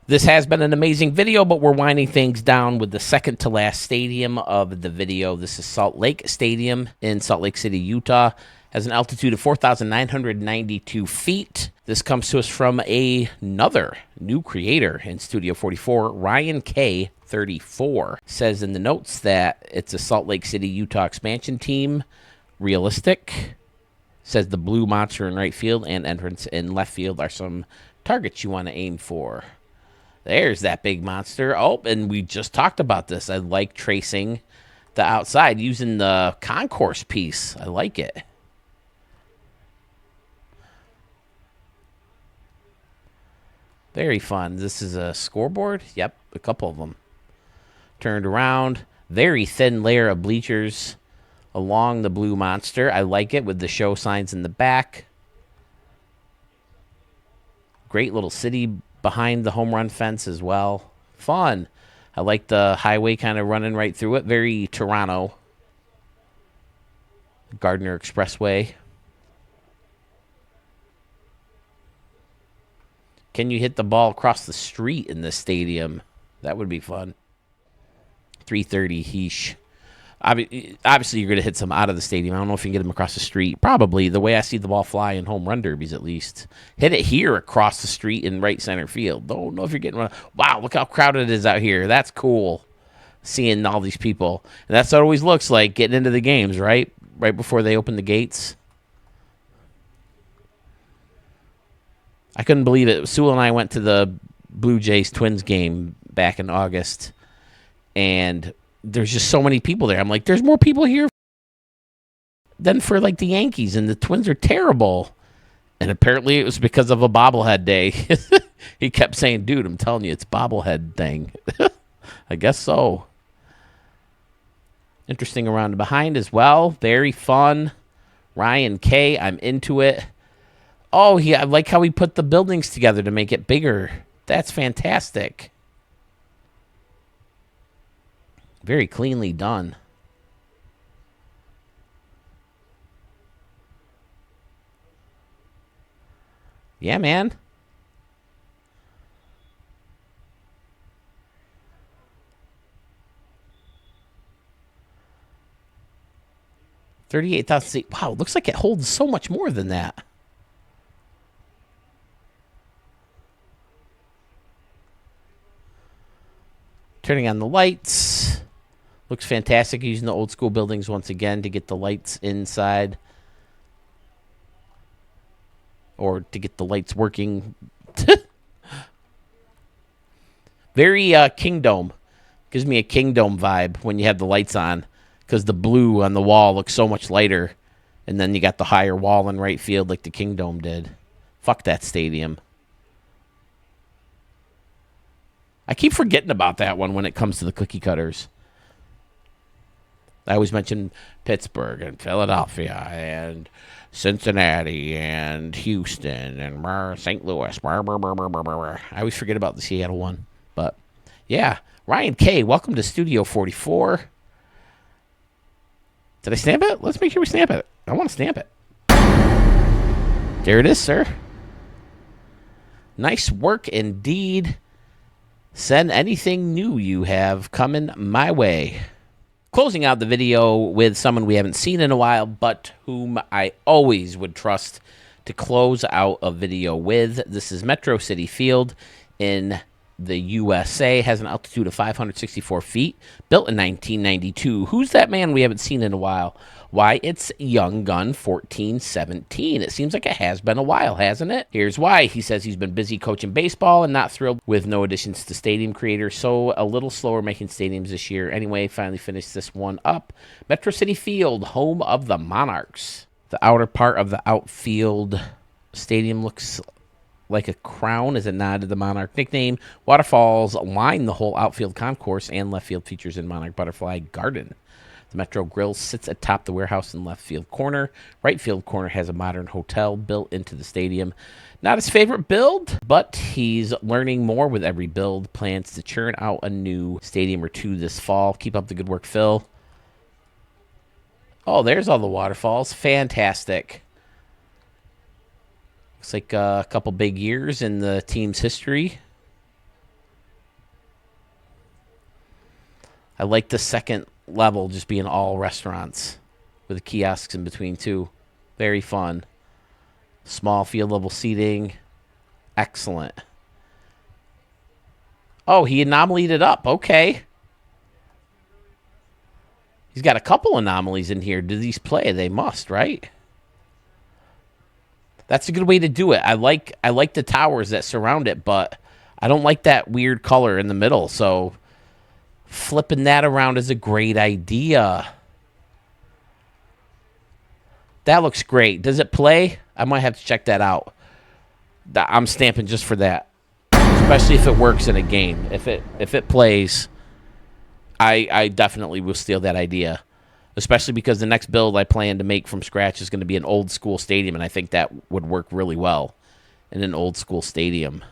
A: This has been an amazing video, but we're winding things down with the second to last stadium of the video. This is Salt Lake Stadium in Salt Lake City, Utah. Has an altitude of 4,992 feet. This comes to us from another new creator in Studio 44, Ryan K. 34. Says in the notes that it's a Salt Lake City, Utah expansion team. Realistic. Says the blue monster in right field and entrance in left field are some targets you want to aim for. There's that big monster. Oh, and we just talked about this. I like tracing the outside using the concourse piece. I like it. Very fun. This is a scoreboard. Yep, a couple of them. Turned around. Very thin layer of bleachers along the blue monster. I like it with the show signs in the back. Great little city behind the home run fence as well. Fun. I like the highway kind of running right through it. Very Toronto. Gardner Expressway. Can you hit the ball across the street in this stadium? That would be fun. 330, heesh. Obviously, you're going to hit some out of the stadium. I don't know if you can get them across the street. Probably, the way I see the ball fly in home run derbies, at least. Hit it here across the street in right center field. Don't know if you're getting one. Wow, look how crowded it is out here. That's cool, seeing all these people. And that's what it always looks like getting into the games, right? Right before they open the gates. I couldn't believe it. Sewell and I went to the Blue Jays Twins game back in August, and there's just so many people there. I'm like, there's more people here than for like the Yankees, and the Twins are terrible. And apparently it was because of a bobblehead day. He kept saying, dude, I'm telling you, it's bobblehead thing. I guess so. Interesting around behind as well. Very fun. Ryan K., I'm into it. Oh, I like how he put the buildings together to make it bigger. That's fantastic. Very cleanly done. Yeah, man. $38,000. Wow, looks like it holds so much more than that. Turning on the lights. Looks fantastic using the old school buildings once again to get the lights inside. Or to get the lights working. Very Kingdom. Gives me a Kingdom vibe when you have the lights on. Because the blue on the wall looks so much lighter. And then you got the higher wall in right field like the Kingdom did. Fuck that stadium. I keep forgetting about that one when it comes to the cookie cutters. I always mention Pittsburgh and Philadelphia and Cincinnati and Houston and St. Louis. I always forget about the Seattle one. But, Yeah. Ryan K, welcome to Studio 44. Did I stamp it? Let's make sure we stamp it. I want to stamp it. There it is, sir. Nice work indeed. Send anything new you have coming my way. Closing out the video with someone we haven't seen in a while, but whom I always would trust to close out a video with. This is Metro City Field in the USA. Has an altitude of 564 feet. Built in 1992. Who's that man we haven't seen in a while? Why, it's Young Gun 1417. It seems like it has been a while, hasn't it? Here's why. He says he's been busy coaching baseball and not thrilled with no additions to stadium creator, so a little slower making stadiums this year. Anyway, finally finished this one up. Metro City Field, home of the Monarchs. The outer part of the outfield stadium looks like a crown as a nod to the Monarch nickname. Waterfalls line the whole outfield concourse, and left field features in Monarch Butterfly Garden. The Metro Grill sits atop the warehouse in left field corner. Right field corner has a modern hotel built into the stadium. Not his favorite build, but he's learning more with every build. Plans to churn out a new stadium or two this fall. Keep up the good work, Phil. Oh, there's all the waterfalls. Fantastic. Looks like a couple big years in the team's history. I like the second level just being all restaurants with the kiosks in between too. Very fun. Small field level seating. Excellent. Oh, he anomalied it up. Okay. He's got a couple anomalies in here. Do these play? They must, right? That's a good way to do it. I like the towers that surround it, but I don't like that weird color in the middle, so flipping that around is a great idea. That looks great. Does it play? I might have to check that out. I'm stamping just for that. Especially if it works in a game. If it plays, I definitely will steal that idea. Especially because the next build I plan to make from scratch is going to be an old school stadium, and I think that would work really well in an old school stadium.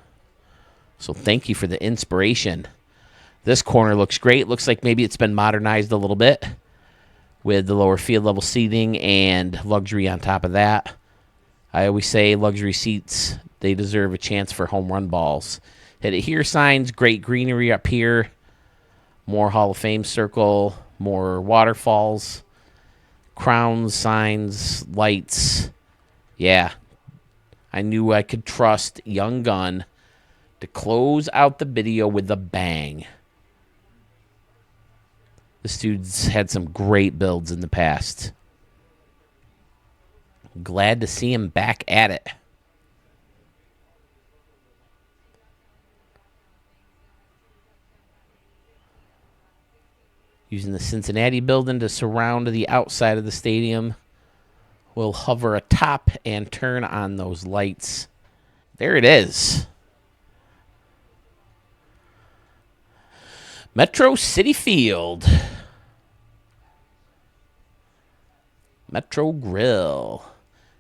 A: So thank you for the inspiration. This corner looks great. Looks like maybe it's been modernized a little bit with the lower field level seating and luxury on top of that. I always say luxury seats, they deserve a chance for home run balls. Hit it here signs, great greenery up here. More Hall of Fame circle, more waterfalls, crowns, signs, lights. Yeah, I knew I could trust Young Gun to close out the video with a bang. This dude's had some great builds in the past. Glad to see him back at it. Using the Cincinnati building to surround the outside of the stadium. We'll hover atop and turn on those lights. There it is. Metro City Field. Metro Grill.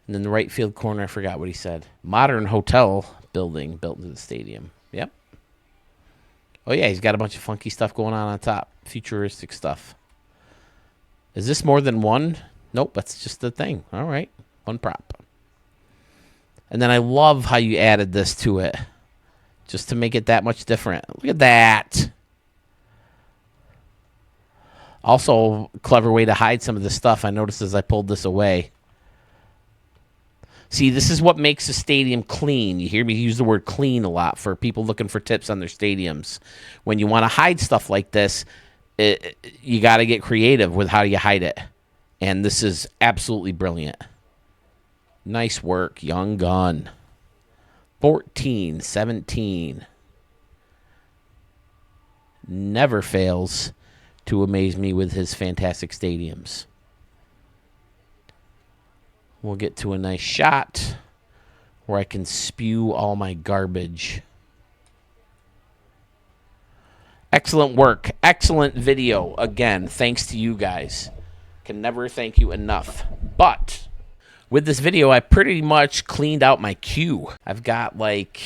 A: And in the right field corner, I forgot what he said. Modern hotel building built into the stadium. Yep. Oh, yeah, he's got a bunch of funky stuff going on top. Futuristic stuff. Is this more than one? Nope, that's just the thing. All right, one prop. And then I love how you added this to it. Just to make it that much different. Look at that. Also, a clever way to hide some of the stuff I noticed as I pulled this away. See, this is what makes a stadium clean. You hear me use the word clean a lot for people looking for tips on their stadiums. When you want to hide stuff like this, you got to get creative with how you hide it. And this is absolutely brilliant. Nice work, Young Gun. 14-17. Never fails to amaze me with his fantastic stadiums. We'll get to a nice shot where I can spew all my garbage. Excellent work. Excellent video. Again, thanks to you guys. Can never thank you enough. But with this video, I pretty much cleaned out my queue. I've got like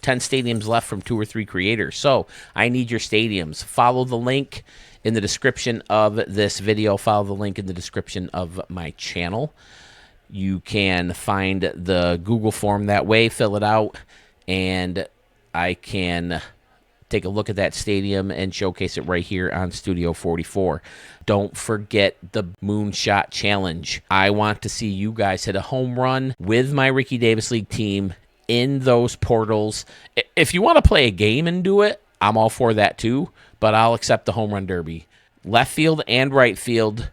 A: 10 stadiums left from 2 or 3 creators. So I need your stadiums. Follow the link in the description of this video. Follow the link in the description of my channel. You can find the Google form that way, fill it out, and I can take a look at that stadium and showcase it right here on Studio 44. Don't forget the Moonshot Challenge. I want to see you guys hit a home run with my Ricky Davis League team in those portals. If you want to play a game and do it, I'm all for that too, but I'll accept the home run derby. Left field and right field,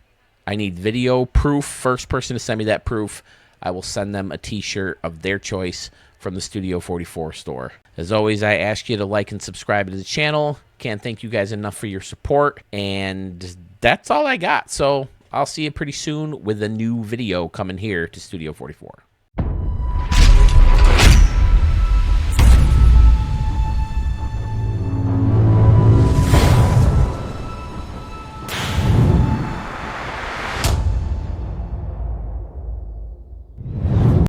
A: I need video proof. First person to send me that proof, I will send them a t-shirt of their choice from the Studio 44 store. As always, I ask you to like and subscribe to the channel. Can't thank you guys enough for your support. And that's all I got. So I'll see you pretty soon with a new video coming here to Studio 44.